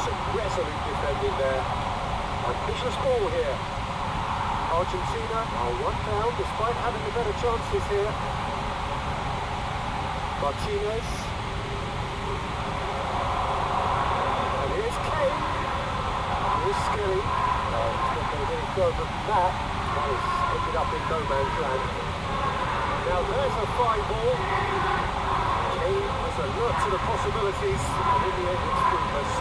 Speaker 2: Some resolute defending there. Ambitious ball here. Argentina are one down despite having the better chances here. Martinez. And here's Kane. Here's Skelly. Any further than that has ended up in no man's land. Now there's a fine ball. Kane was alert to the possibilities, and in the end it's fruitless.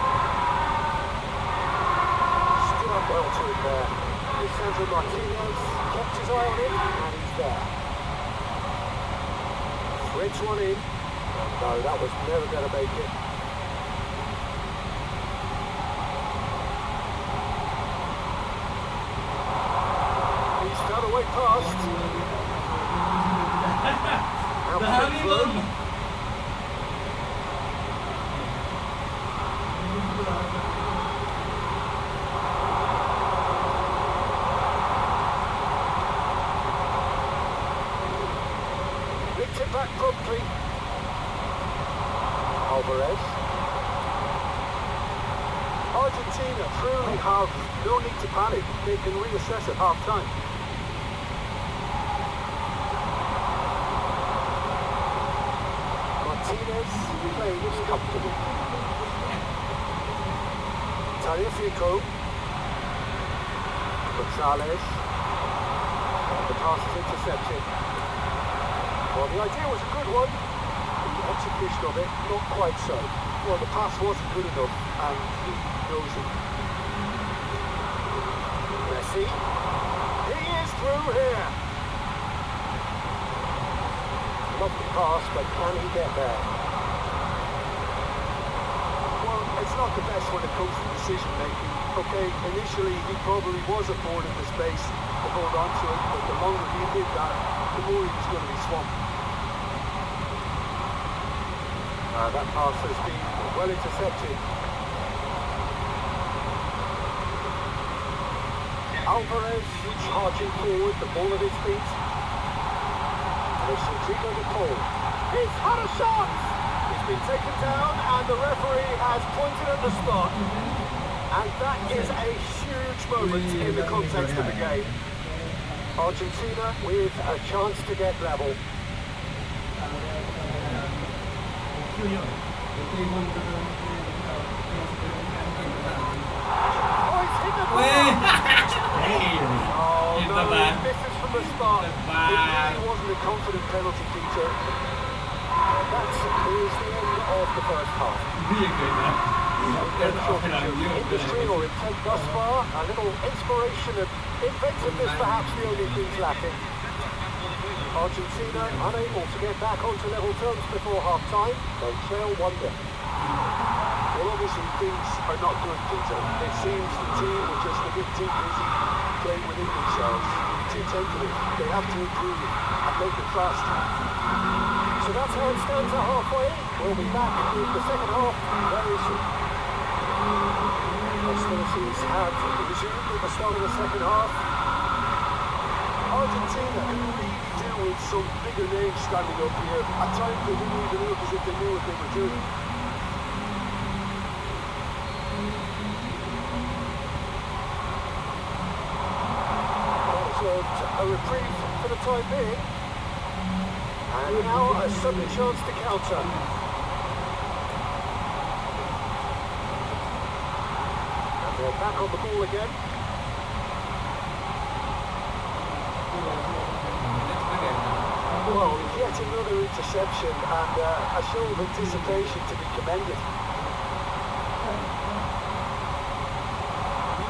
Speaker 2: Stood up well to it there. Lisandro Martinez kept his eye on it, and he's there. Threads one in. No, that was never going to make it. Way past. Outside throw. Picked it back promptly. Alvarez. Argentina truly have no need to panic. They can reassess at half-time. Martinez plays comfortably. Taliafico. Gonzalez. The pass is intercepted. Well, the idea was a good one. The execution of it, not quite so. Well, the pass wasn't good enough, and he knows it. Messi. He is through here. Lovely pass, but can he get there? he's not the best when it comes to decision making. Okay, initially he probably was afforded the space to hold on to it, but the longer he did that, the more he was going to be swamped. That pass has been well intercepted. Alvarez charging forward, the ball at his feet. And it's Rodrigo de Paul. He's had a shot! He's been taken down and the referee has pointed at the spot. And that is a huge moment in the context of the game. Argentina with a chance to get level. Oh, he's hit the Oh no, he misses from the start. It really wasn't a confident penalty, Peter. That is the end of the first half. Industry or intent thus far, a little inspiration and inventiveness perhaps the only things lacking. Argentina unable to get back onto level terms before half-time. They trail 1-0. Well, obviously things are not good, Peter. It seems the team are just a bit too busy playing within themselves, too tentative. They have to improve and make it fast. So that's how it stands at halfway. We'll be back with the second half very soon. Hostilities have resumed at the start of the second half. Argentina can really do with some bigger names standing up here. At times they didn't even look as if they knew what they were doing. A reprieve for the time being, and now a sudden chance to counter. And they're back on the ball again. Well, yet another interception and a show of anticipation to be commended.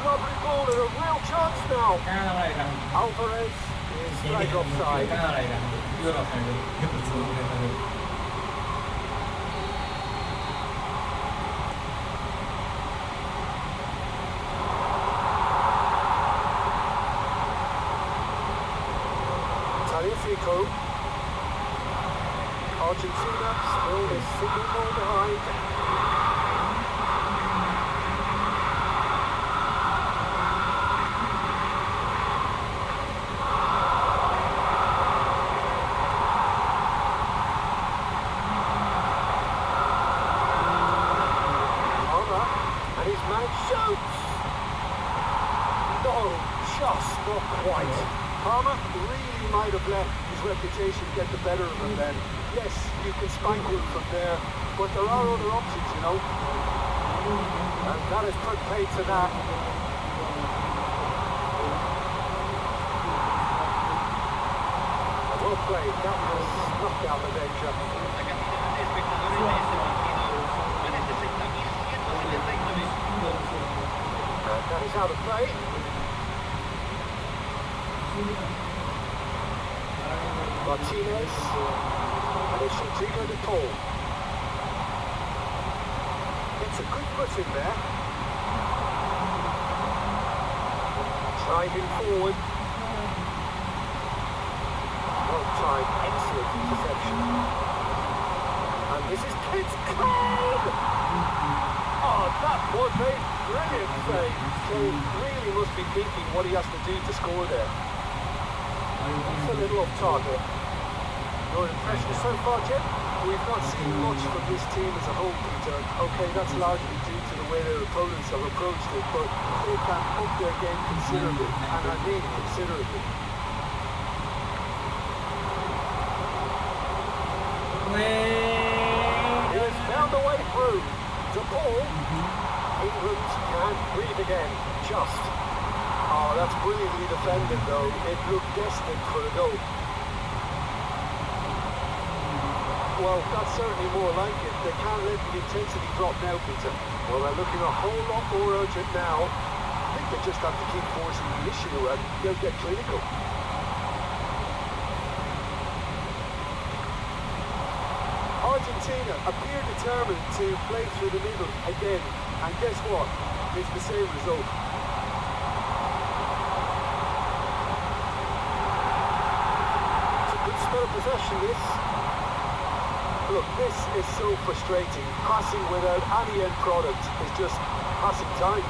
Speaker 2: Lovely ball and a real chance now. Alvarez is flagged offside. Taliafico. Argentina still is single ball behind. And his man shoots! No, just not quite. Palmer really might have let his reputation get the better of him then. Yes, you can spank him from there, but there are other options, you know. And that has put paid to that. Well played, that was knocked out the danger. And that is out of play. Martinez. And it's Rodrigo de Paul. It's a good push in there. Driving forward. Well timed, excellent interception. And this is Kids Code! Oh, that was a brilliant save. So he really must be thinking what he has to do to score there. It's a little off target. Your impression so far, Jim? We've not seen much from this team as a whole, Peter. Okay, that's largely due to the way their opponents have approached it, but they can up their game considerably, and I mean considerably. He has found a way through. The ball. England can breathe again. Just. Oh, that's brilliantly defended, though. It looked destined for a goal. Well, that's certainly more like it. They can't let the intensity drop now, Peter. Well, they're looking a whole lot more urgent now. I think they just have to keep forcing the issue and they'll get clinical. Argentina appear determined to play through the middle again. And guess what? It's the same result. It's a good spell of possession, this. Look, this is so frustrating. Passing without any end product is just passing time.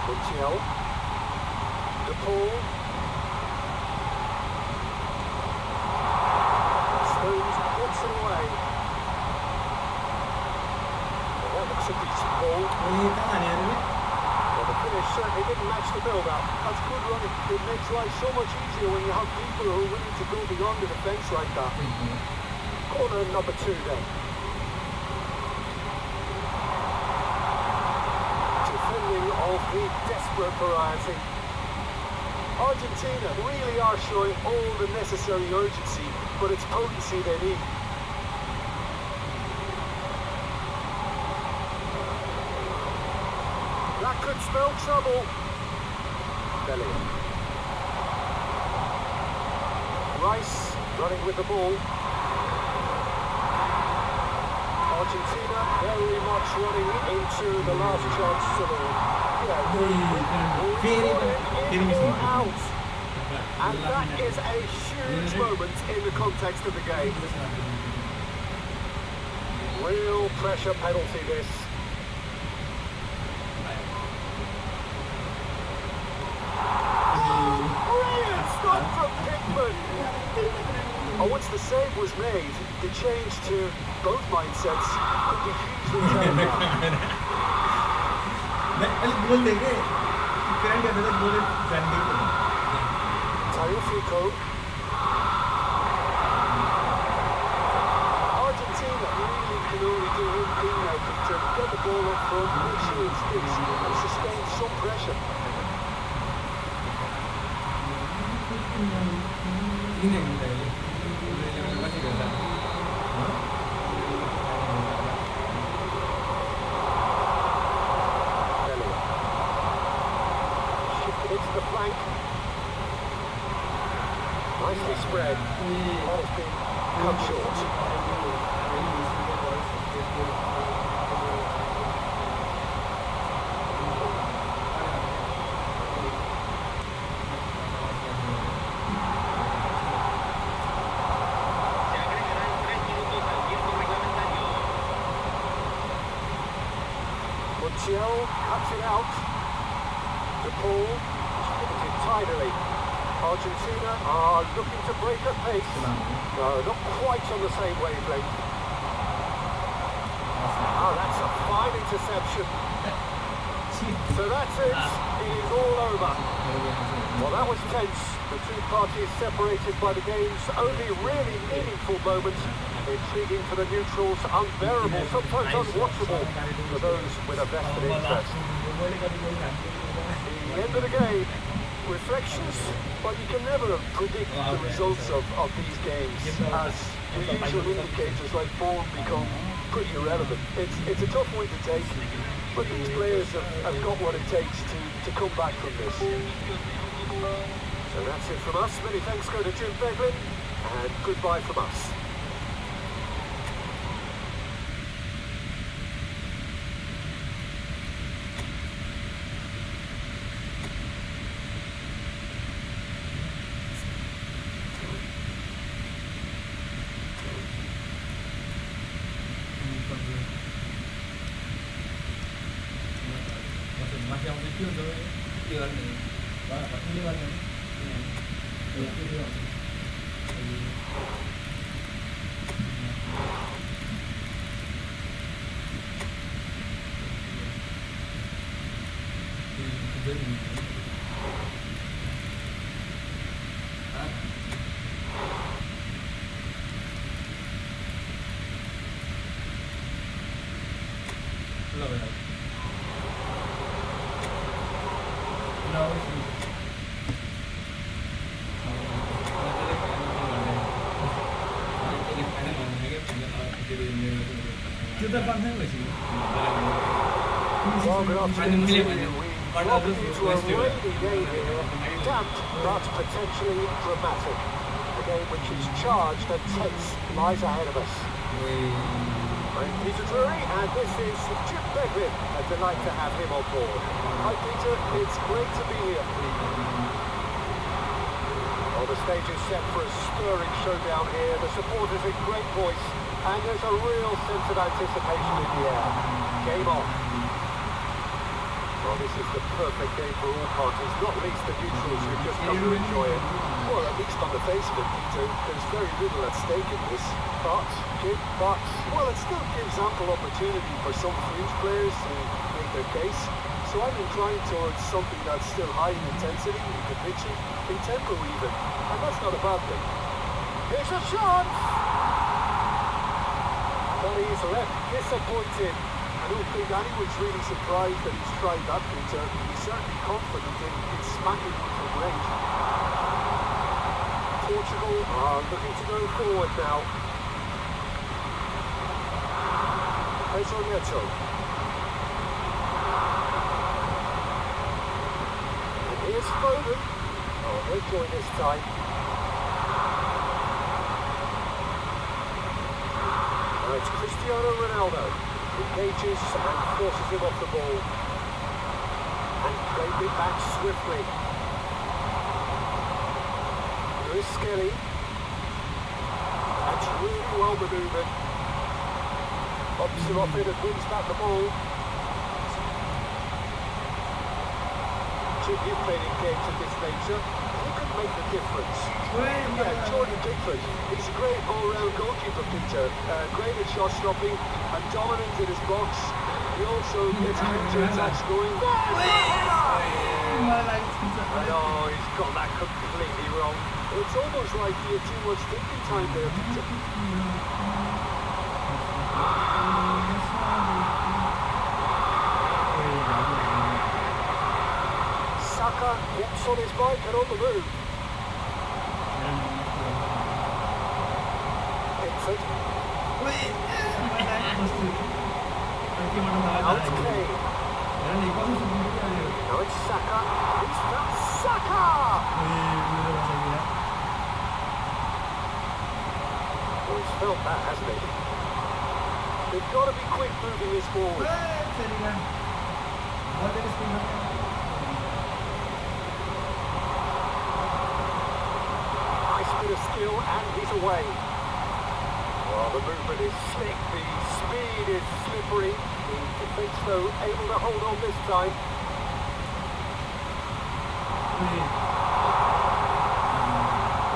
Speaker 2: Montiel. De Paul. Stones puts it away. Well, that looks a decent ball. Well, the finish certainly didn't match the build-up. That's good running. It makes life so much easier when you have people who are willing to go beyond the defence like that. Corner number 2 then. Defending of the desperate variety. Argentina really are showing all the necessary urgency, but it's potency they need. That could spell trouble. Bellingham. Rice running with the ball. Argentina very much running into the last chance saloon. Out. And that is a huge moment in the context of the game. Real pressure penalty this. Brilliant stop from Pickford. Once the save was made, the change to both mindsets could be hugely telling. Tagliafico. Argentina really can only do one thing now, Peter. Get the ball up front, make sure it sticks, and sustain some pressure. Shifted into the flank. Nicely spread. That has been cut short. Montiel cuts it out. De Paul spins it tidily. Argentina are looking to break at pace. No, not quite on the same wavelength. Oh, that's a fine interception. So that's it. It is all over. Well, that was tense. The two parties separated by the game's only really meaningful moment. Intriguing for the neutrals, unbearable, sometimes unwatchable for those with a vested interest. The end of the game. Reflections, but you can never predict the results of these games, as your usual indicators like form become pretty irrelevant. It's a tough one to take, but these players have got what it takes to come back from this. So that's it from us. Many thanks go to Jim Beglin, and goodbye from us.
Speaker 5: Masih yang kecil tuh, kecil nih, ini kan, Kita panggil nggak sih?
Speaker 2: Well, good afternoon to you. We welcome you to a rainy day here, damp but potentially dramatic. A game which is charged and tense lies ahead of us. I'm Peter Drury, and this is Jim Beglin. A delight to have him on board. Hi Peter, it's great to be here. Well, the stage is set for a stirring showdown here. The supporters in great voice, and there's a real sense of anticipation in the air. Game on. Well, this is the perfect game for all parties, not least the neutrals who've just come to enjoy it. Well, at least on the face of it, Peter, there's very little at stake in this. But, well, it still gives ample opportunity for some fringe players to make their case. So I'm inclined towards something that's still high in intensity, in conviction, in tempo even. And that's not a bad thing. Here's a chance! But he's left disappointed. I don't think anyone's really surprised that he's tried that, Peter. He's certainly confident in smacking one from range. Portugal are looking to go forward now. Pedro Neto. And here's Foden. Oh, they're going this time. Now it's Cristiano Ronaldo. Engages and forces him off the ball. And played it back swiftly. There is Skelly. That's really well manoeuvred. Pops it off it and wins back the ball. Jim, you've played in games of this nature. Who can make the difference? Yeah, Jordan Pickford. He's a great all-round goalkeeper, Peter. Great at shot stopping and dominant in his box. He also gets counter-attacks going. Oh, he's got that completely wrong. It's almost like he had too much thinking time there, Peter. Saka gets on his bike and on the move. Pickford. Now it's Kane. Now it's Saka. It's that Saka! Oh, he's felt that, hasn't he? They've got to be quick moving this forward. Nice bit of skill and he's away. Well, the movement is slick, the speed is slippery. The defence, though, able to hold on this time.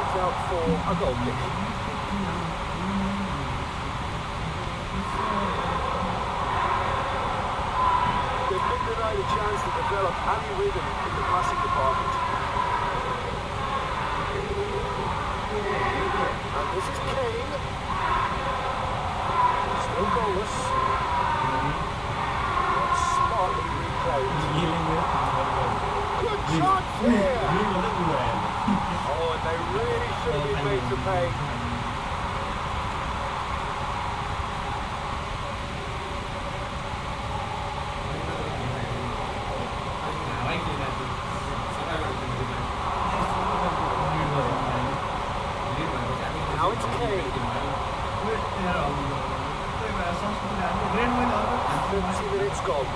Speaker 2: It's out for a goal kick. They've been denied a chance to develop any rhythm in the passing department. And this is Kane. Still goalless. But smartly replayed. Good chance here! Oh, and they really should have been made to pay. Now it's Kane. And 30 minutes gone.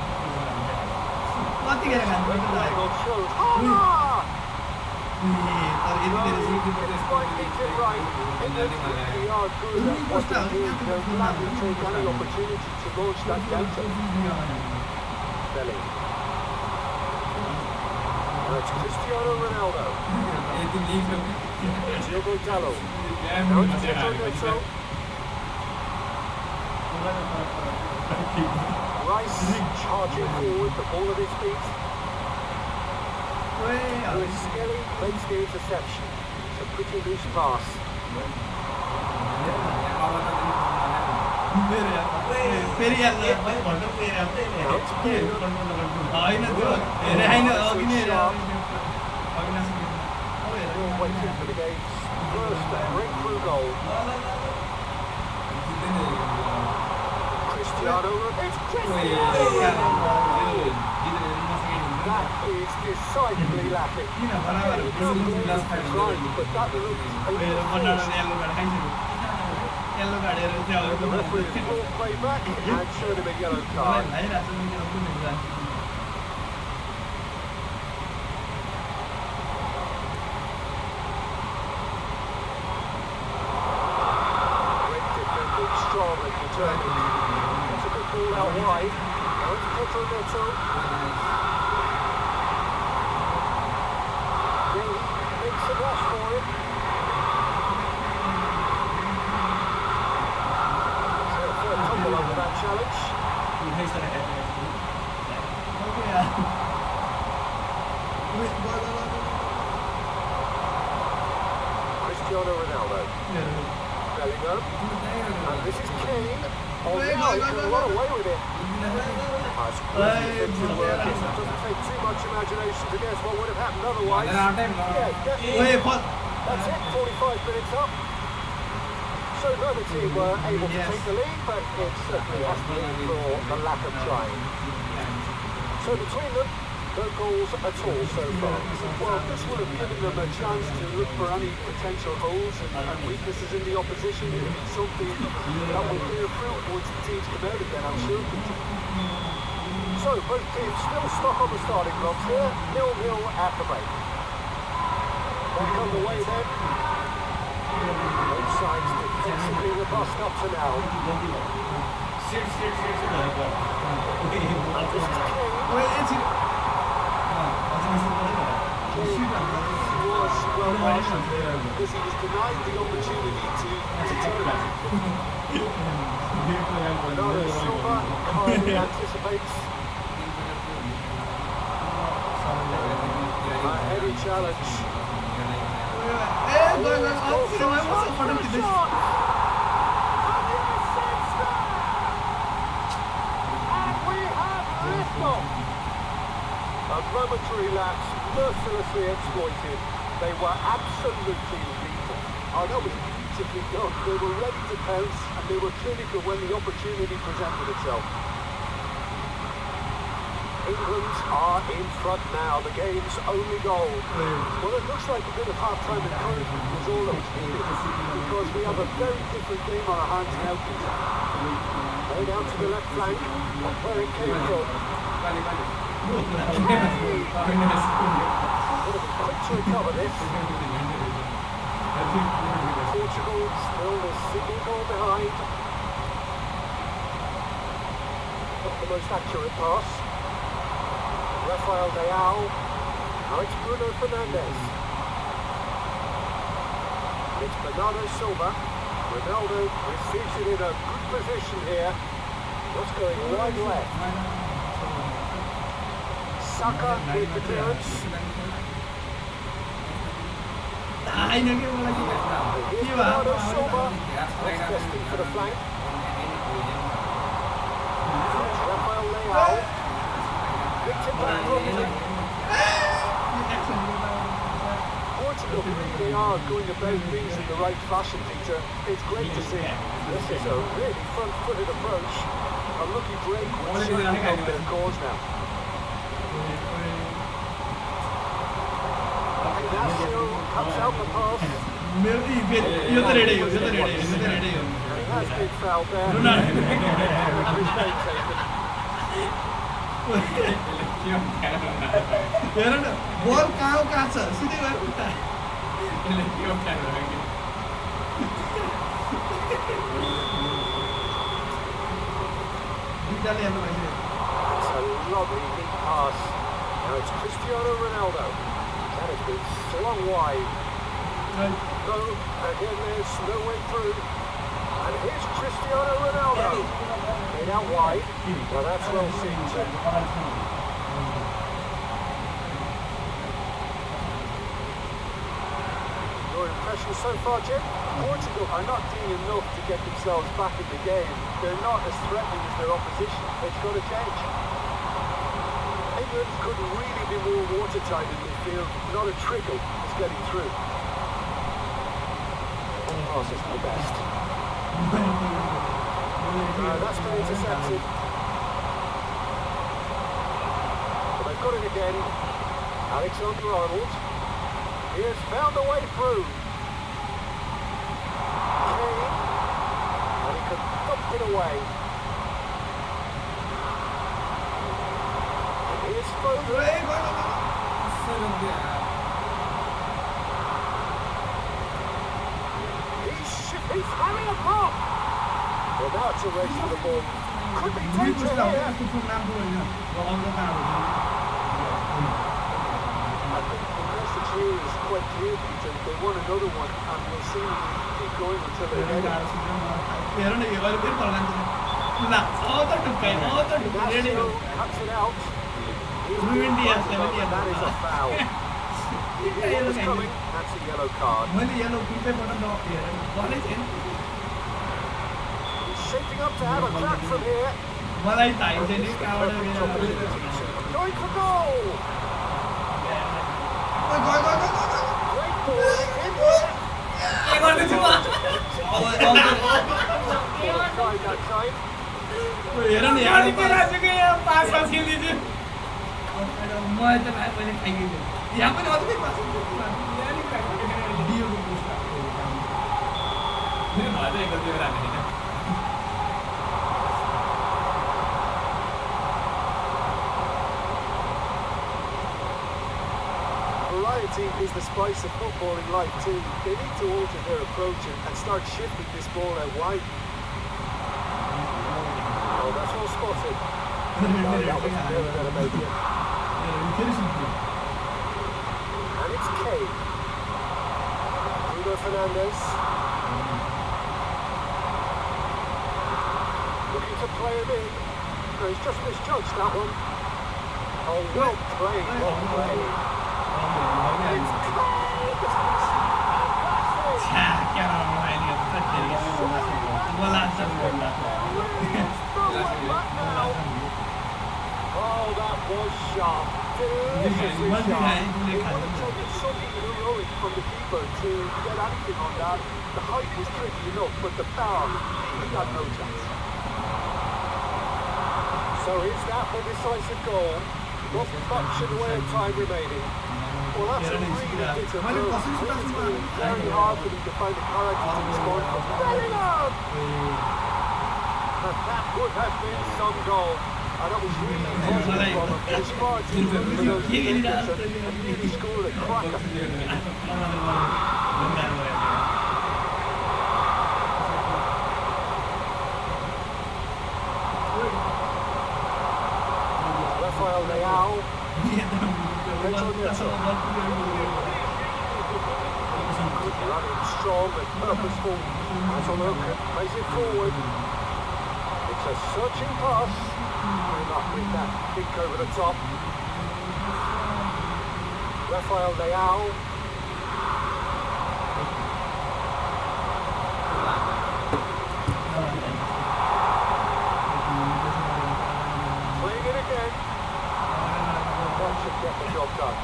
Speaker 2: Red flag on show. Despite being right, they are good at what they do. They'll gladly take any opportunity to launch that counter. Belly. Now it's Cristiano Ronaldo. Diogo Dallo. Now it's Pedro Neto. Rice charging forward, the ball at his feet. With Skelly makes the interception. It's a pretty loose pass. Waiting for the game's first breakthrough goal. Cristiano. It's Cristiano! That is decidedly lacking. But that looks a little The referee has brought play back and showed him a yellow card. Great defending, strong and determined. That's a good ball out wide. Now it's Pedro Neto. Makes a rush for it. So a third tumble under that challenge. Cristiano Ronaldo. Bellingham. And this is Kane. Oh, now he can run away with it. That's great defensive work. It doesn't take too much imagination to guess what would have happened otherwise. Yeah, definitely. That's it, 45 minutes up. So neither team were able to take the lead, but it certainly has to be for the lack of trying. So between them, no goals at all so far. Well, this would have given them a chance to look for any potential holes and weaknesses in the opposition. Something that will bear fruit once the teams come out again, I'm sure. So both teams still stuck on the starting blocks here, 0-0 at the break. Back on the way then. Both sides defensively robust up to now. And this is Kane. He was well marshaled there because he was denied the opportunity to turn it. Bernardo Silva calmly anticipates a heavy challenge. A momentary lapse, mercilessly exploited. They were absolutely lethal. Oh, that was beautifully done. They were ready to pounce and they were clinical when the opportunity presented itself. England are in front now, the game's only goal. Well, it looks like a bit of half-time encouragement was all that was needed because we have a very different game on our hands now, Peter. Laid out to the left flank, where it came from. Quick to recover this. Portugal still a single goal behind. Not the most accurate pass. Rafael Leao. Now it's Bruno Fernandes. It's Bernardo Silva. Ronaldo receives it in a good position here. Just going wide left. Saka with the clearance. Here's Bernardo Silva. That's destined for the flank. It's Rafael Leao. Picked it back properly. Portugal really are going about things in the right fashion, Peter. It's great to see. This is a really front-footed approach. A lucky break would certainly help their cause now. Ignacio cuts out the pass. And he has been fouled there.
Speaker 5: Ball कहाँ छ सीधै गएर उता
Speaker 2: It's a lovely neat pass. Now it's Cristiano Ronaldo. That has been slung wide. No, again there's no way through. And here's Cristiano Ronaldo. Made out wide. Well, that's well seen too. Your impressions so far, Jim? Portugal are not doing enough to get themselves back in the game. They're not as threatening as their opposition. It's got to change. England could really be more watertight in midfield. Not a trickle is getting through. Oh, this isn't the best. That's been intercepted. But they've got it again. Alexander-Arnold. He has found a way through. Kane. And he can away. Here's Foden. He's having a pop. Well, now it's a race for the ball. Could be danger here. I think the message here is quite clear, Peter. They want another one, and we'll see keep going until they get it. Ignacio cuts it out. That is a foul. He knew what was coming. That's a yellow card. He's shaping up to have a crack from here. Going for goal. Great ball in there. That time. Variety is the spice of football in life too. They need to alter their approach and start shifting this ball out wide. Oh, that's all spotted. No, that was very better maybe. And it's Kane. Bruno Fernandes. Looking to play him in. No, he's just misjudged that one. Oh, well played, well played. It's Oh, that was sharp. Deliciously sharp. It would have taken something heroic from the keeper to get anything on that. The height was tricky enough, but the power, he had no chance. So is that the decisive goal? Not much in the way of time remaining. Well, that's a really bitter blow. It's been very hard for them to find the character to respond from. Bellingham! That would have been some goal. And that was really positive from him. It's far too good for those defenders and really scored a cracker. Rafael Leao. Running strong and purposeful. Antonio plays it forward. It's a searching pass. Good luck with that kick over the top. Rafael Leao. Playing it again. That should get the job done.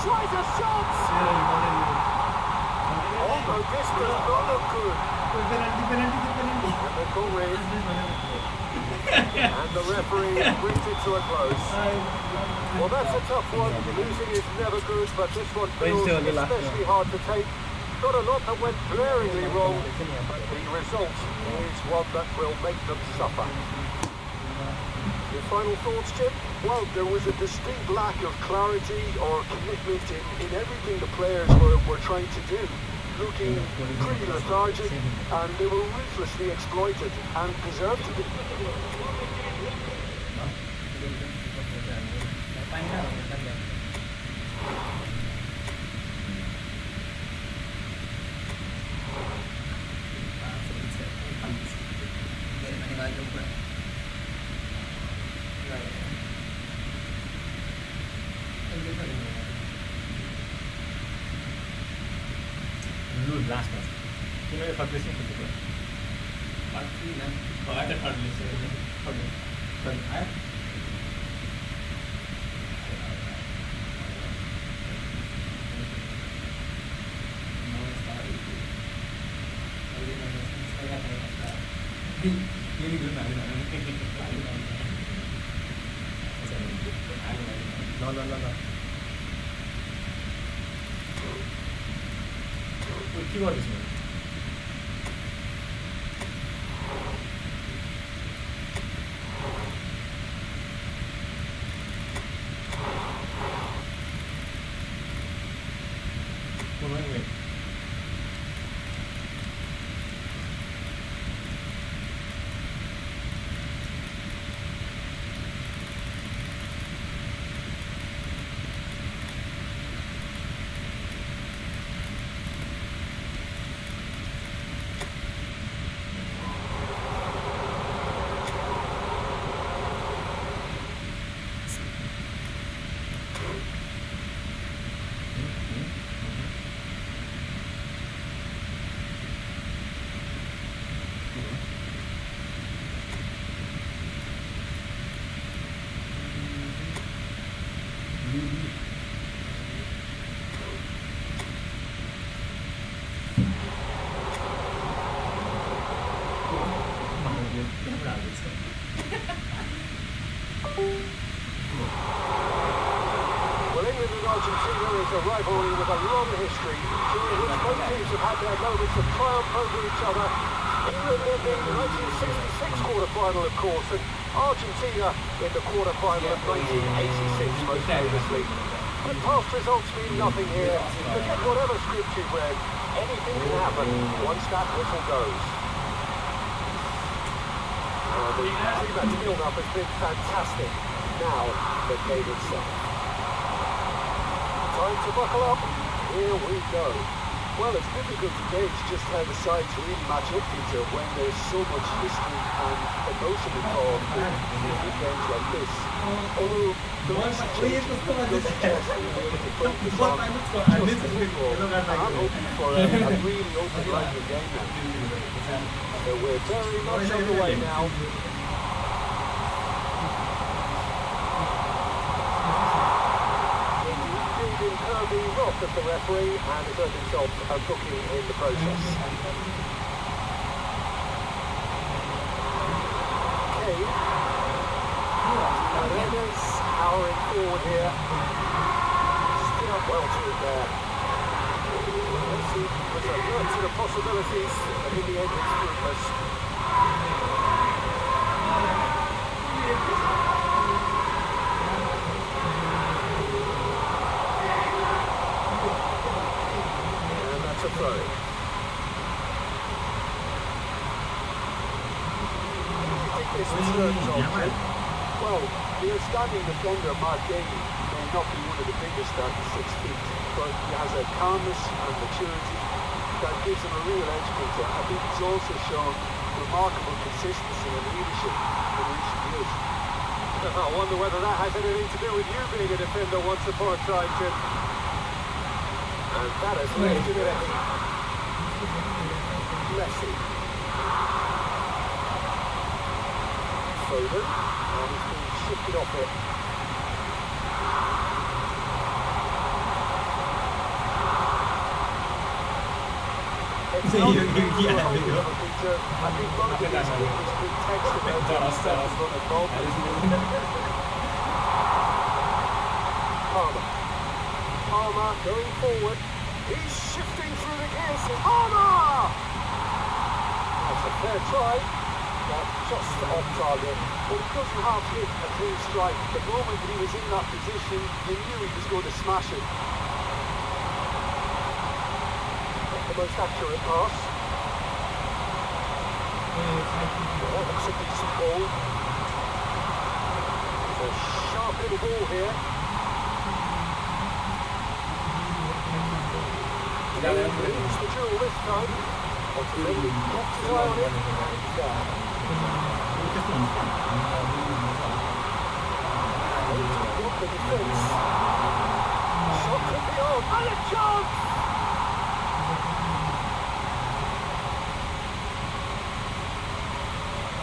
Speaker 2: Tries a shot! Oh no, this does not look good. And the goal in. And the referee brings it to a close. Well, that's a tough one. Losing is never good, but this one feels especially hard to take. Not a lot that went glaringly wrong, but the result is one that will make them suffer. Your final thoughts, Jim? Well, there was a distinct lack of clarity or commitment in everything the players were trying to do. Looking pretty lethargic, and they were ruthlessly exploited and deserved to be.
Speaker 1: Lose last match. You know, third place in football. Third place. Third. No. What keyboard is it? Camera आ गया इसका
Speaker 2: Well, England and Argentina is a rivalry with a long history, during which both teams have had their moments of triumph over each other. England in the 1966 quarter-final, of course, and Argentina in the quarter-final of 1986, most famously. But past results mean nothing here. Forget whatever script you've read. Anything can happen once that whistle goes. The pre-match build-up has been fantastic. Now, the game itself. Time to buckle up. Here we go. Well, it's difficult to gauge just how the sides really match up to each other when there's so much history and emotion involved in games like this. Although the recent changes does suggest that we'll be able to focus on just football, I'm hoping for a really open, lively game now. So we're very much on the way now. Kirby Roth as the referee and has earned himself a booking in the process. Kane. Hernandez powering forward here. Still up well to it there. Let's see, there's a lot to the possibilities, but in the end it's fruitless. To throw. What do you think this returns on? Well, the outstanding defender Mark Gahey may not be one of the biggest at 6 feet, but he has a calmness and maturity that gives him a real edge, Peter. I think he's also shown remarkable consistency and leadership in recent years. I wonder whether that has anything to do with you being a defender once upon a time, Tim. And that has led to the Messi. Foden, and he's been shifted off it. It's not Peter. I think both of these keepers could text about themselves on a ball. Palmer going forward. He's shifting through the gears. Palmer! That's a fair try. Not just off target, but he doesn't have hit a clean strike. The moment he was in that position, he knew he was going to smash it. Not the most accurate pass. That looks a decent ball. It's a sharp little ball here. He wins the duel this time. Ultimately, kept his eye on it, and he's there. Got the defence. Shot could be on, and a chance!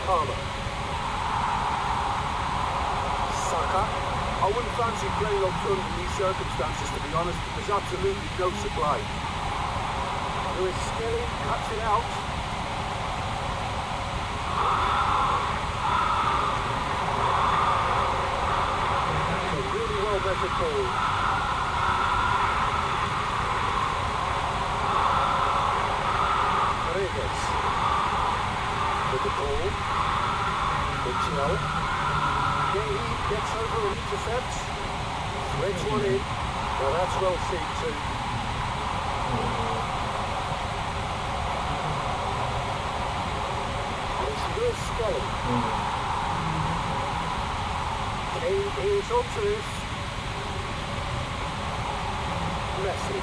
Speaker 2: Palmer. Saka. I wouldn't fancy playing up front in these circumstances, to be honest. There's absolutely no supply. Lewis Skelly cuts it out. A really well measured ball. Rodriguez with the ball. Mitchell. Gahey gets over and intercepts. Threads one in. Now that's well seen too. Skelly. Kane is onto this. Messi.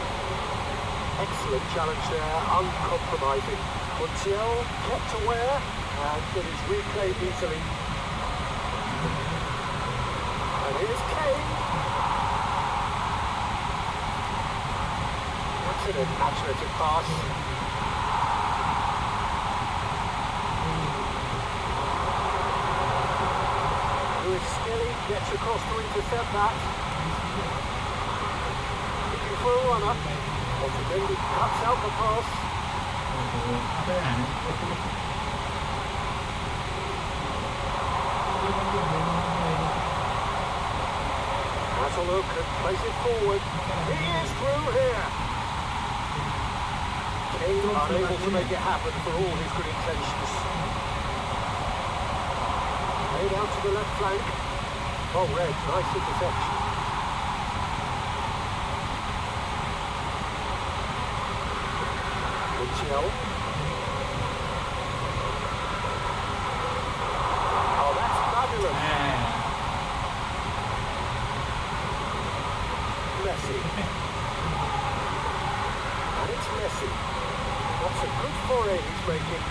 Speaker 2: Excellent challenge there, uncompromising. Montiel kept aware and it is reclaimed easily. And here's Kane. That's an imaginative pass. Skelly gets across to intercept that. Looking for a runner. Ultimately cuts out the pass. a look and plays it forward. He is through here. Kane unable to make it happen for all his good intentions. Played out to the left flank. Oh, Red, nice interception. Mitchell. Oh, that's fabulous. Messi. And it's Messi. That's a good foray he's making.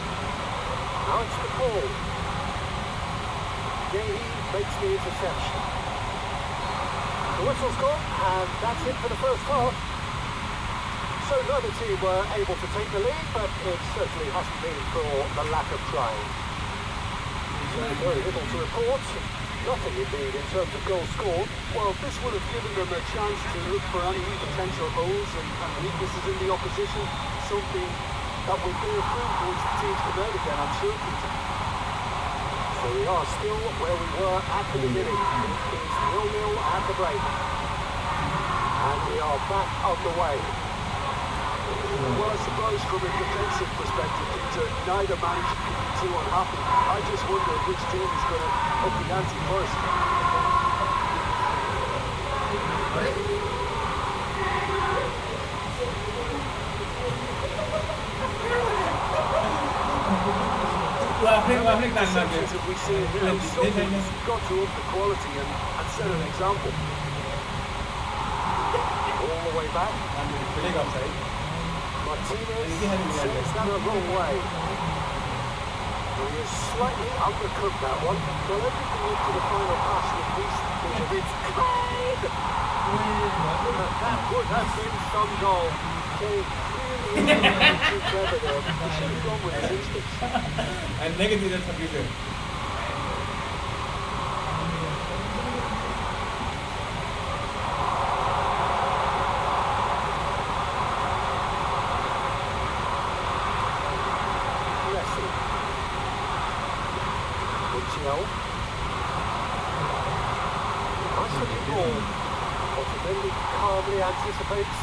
Speaker 2: Now it's the ball. Gay makes the interception. The whistle's gone, and that's it for the first half. So neither team were able to take the lead, but it certainly hasn't been for the lack of trying. So very little to report. Nothing indeed in terms of goals scored.
Speaker 3: Well, this would have given them a chance to look for any potential holes and weaknesses in the opposition, something that will bear fruit once the teams come out again, I'm sure, Peter.
Speaker 2: So we are still where we were at the beginning. It is 0-0 at the break. And we are back underway.
Speaker 3: Well, I suppose from a defensive perspective, Peter, neither manager can be too unhappy. I just wonder which team is going to up the ante first.
Speaker 2: Interceptions that we see here, someone's got to up the quality and set an example. All the way back. Martinez sends that a wrong way. He has slightly undercooked that one. Well, everything up to the final pass with these things. It's Kane! That would have been some goal. Kane really too clever there. He should have gone with his instincts.
Speaker 1: And negative is substitute.
Speaker 2: Nice looking ball. Otamendi calmly anticipates.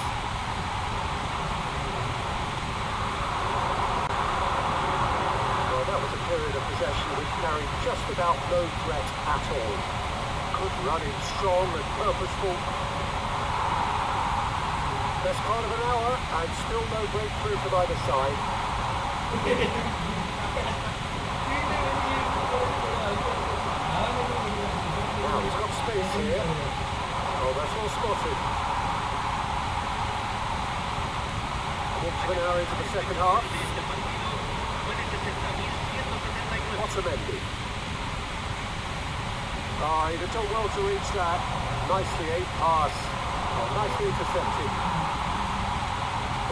Speaker 2: Well, that was a period of possession which carried just about no threat at all. Good running, strong and purposeful. Best part of an hour and still no breakthrough from either side. Now he's got space here. Oh, that's well spotted. Quarter of an hour into the second half. Otamendi. Oh, he'd have done well to reach that. Nicely aimed pass. Oh, nicely intercepted.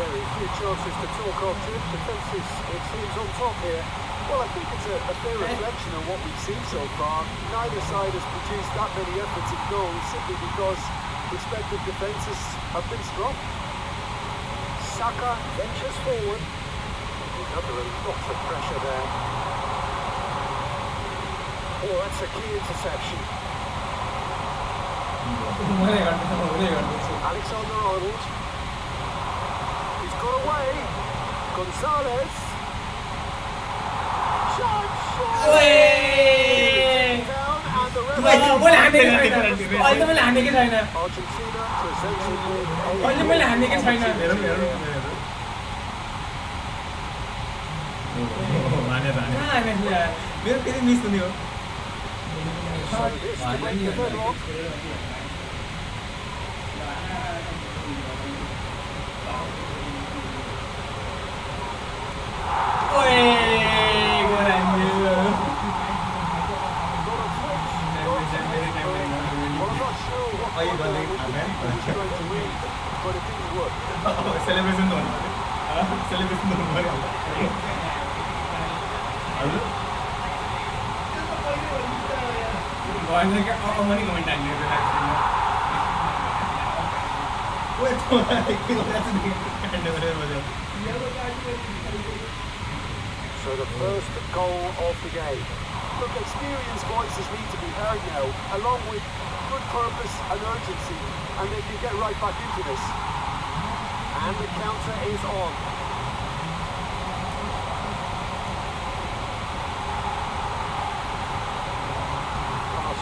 Speaker 2: Very few chances to talk of. Defence is, it seems, on top here.
Speaker 3: Well, I think it's a fair reflection of what we've seen so far. Neither side has produced that many efforts in goal simply because respective defences have been strong.
Speaker 2: Saka ventures forward. He's under a lot of pressure there. Oh, that's a key interception. Alexander-Arnold. He's got away. Gonzalez. Argentina presented with
Speaker 1: celebration done. Celebration done.
Speaker 2: So the first goal of the game.
Speaker 3: Look, experienced voices need to be heard now, along with good purpose and urgency, and they can get right back into this. And the counter is on.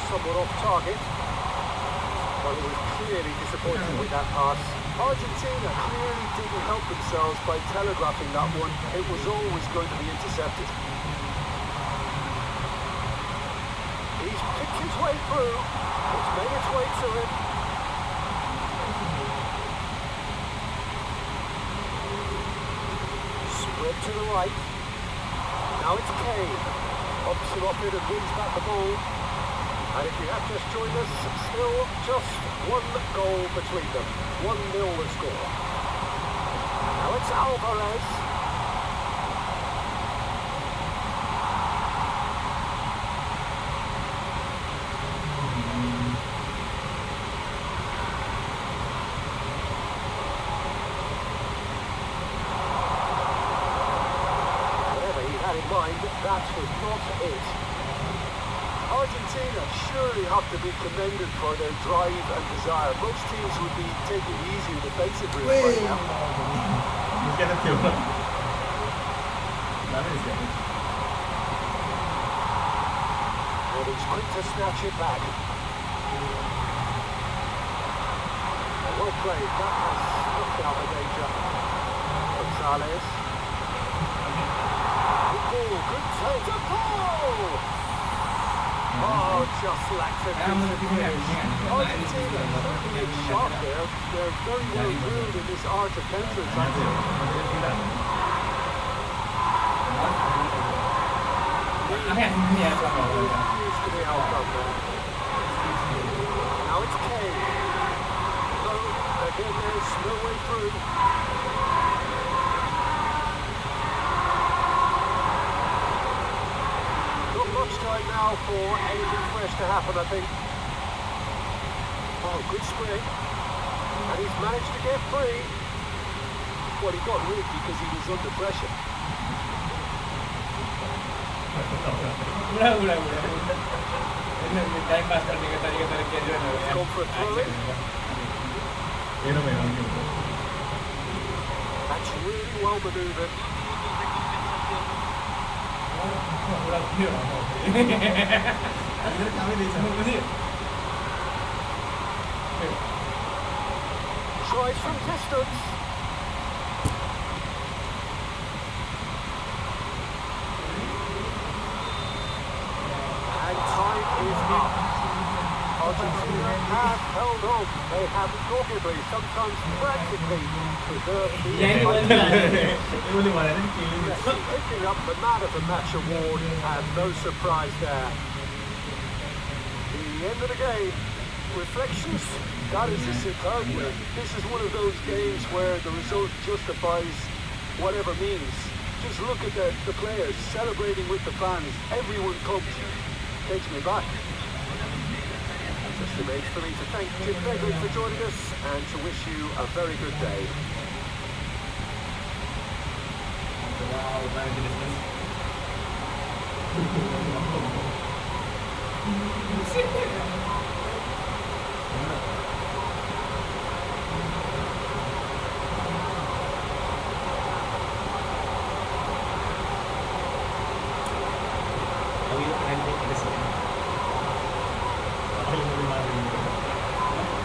Speaker 3: Somewhat off target, but he was clearly disappointed with that pass. Argentina clearly didn't help themselves by telegraphing that one. It was always going to be intercepted. He's picked his way through. It's made its way to him. Spread to the right. Now it's Kane. Ups him up it and wins back the ball. And if you have just joined us, still just one goal between them. 1-0 the score. Now it's Alvarez. Whatever he had in mind, that was not it. Argentina surely have to be commended for their drive and desire. Most teams would be taking it easy with defensive route right now. And he's quick to snatch it back. Well played, that has knocked out the danger. Gonzalez. Good ball, good take to goal! Oh, just lacked a Argentina certainly sharp there. They're very well drilled in this art of counterattack. Used to the outcome there. Now it's Kane. So again, there's no way through. Time now for anything fresh to happen, I think. Oh, good spring. And he's managed to get free. Well, he got rid because he was under pressure. Gone for a throw-in. That's really well manoeuvred. Tries from distance. And time is up. Argentina have held on. They have doggedly, sometimes practically, preserved the picking up the Man of the Match award, and no surprise there. The end of the game, reflections, that is a superb win. This is one of those games where the result justifies whatever means. Just look at the players celebrating with the fans. Everyone comes. Takes me back. Just remains for me to thank Jim Begley for joining us and to wish you a very good day.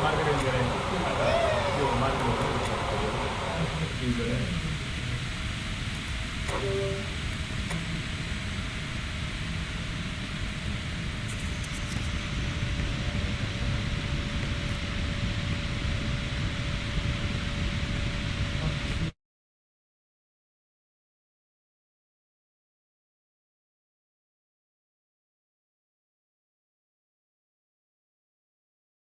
Speaker 1: Marketing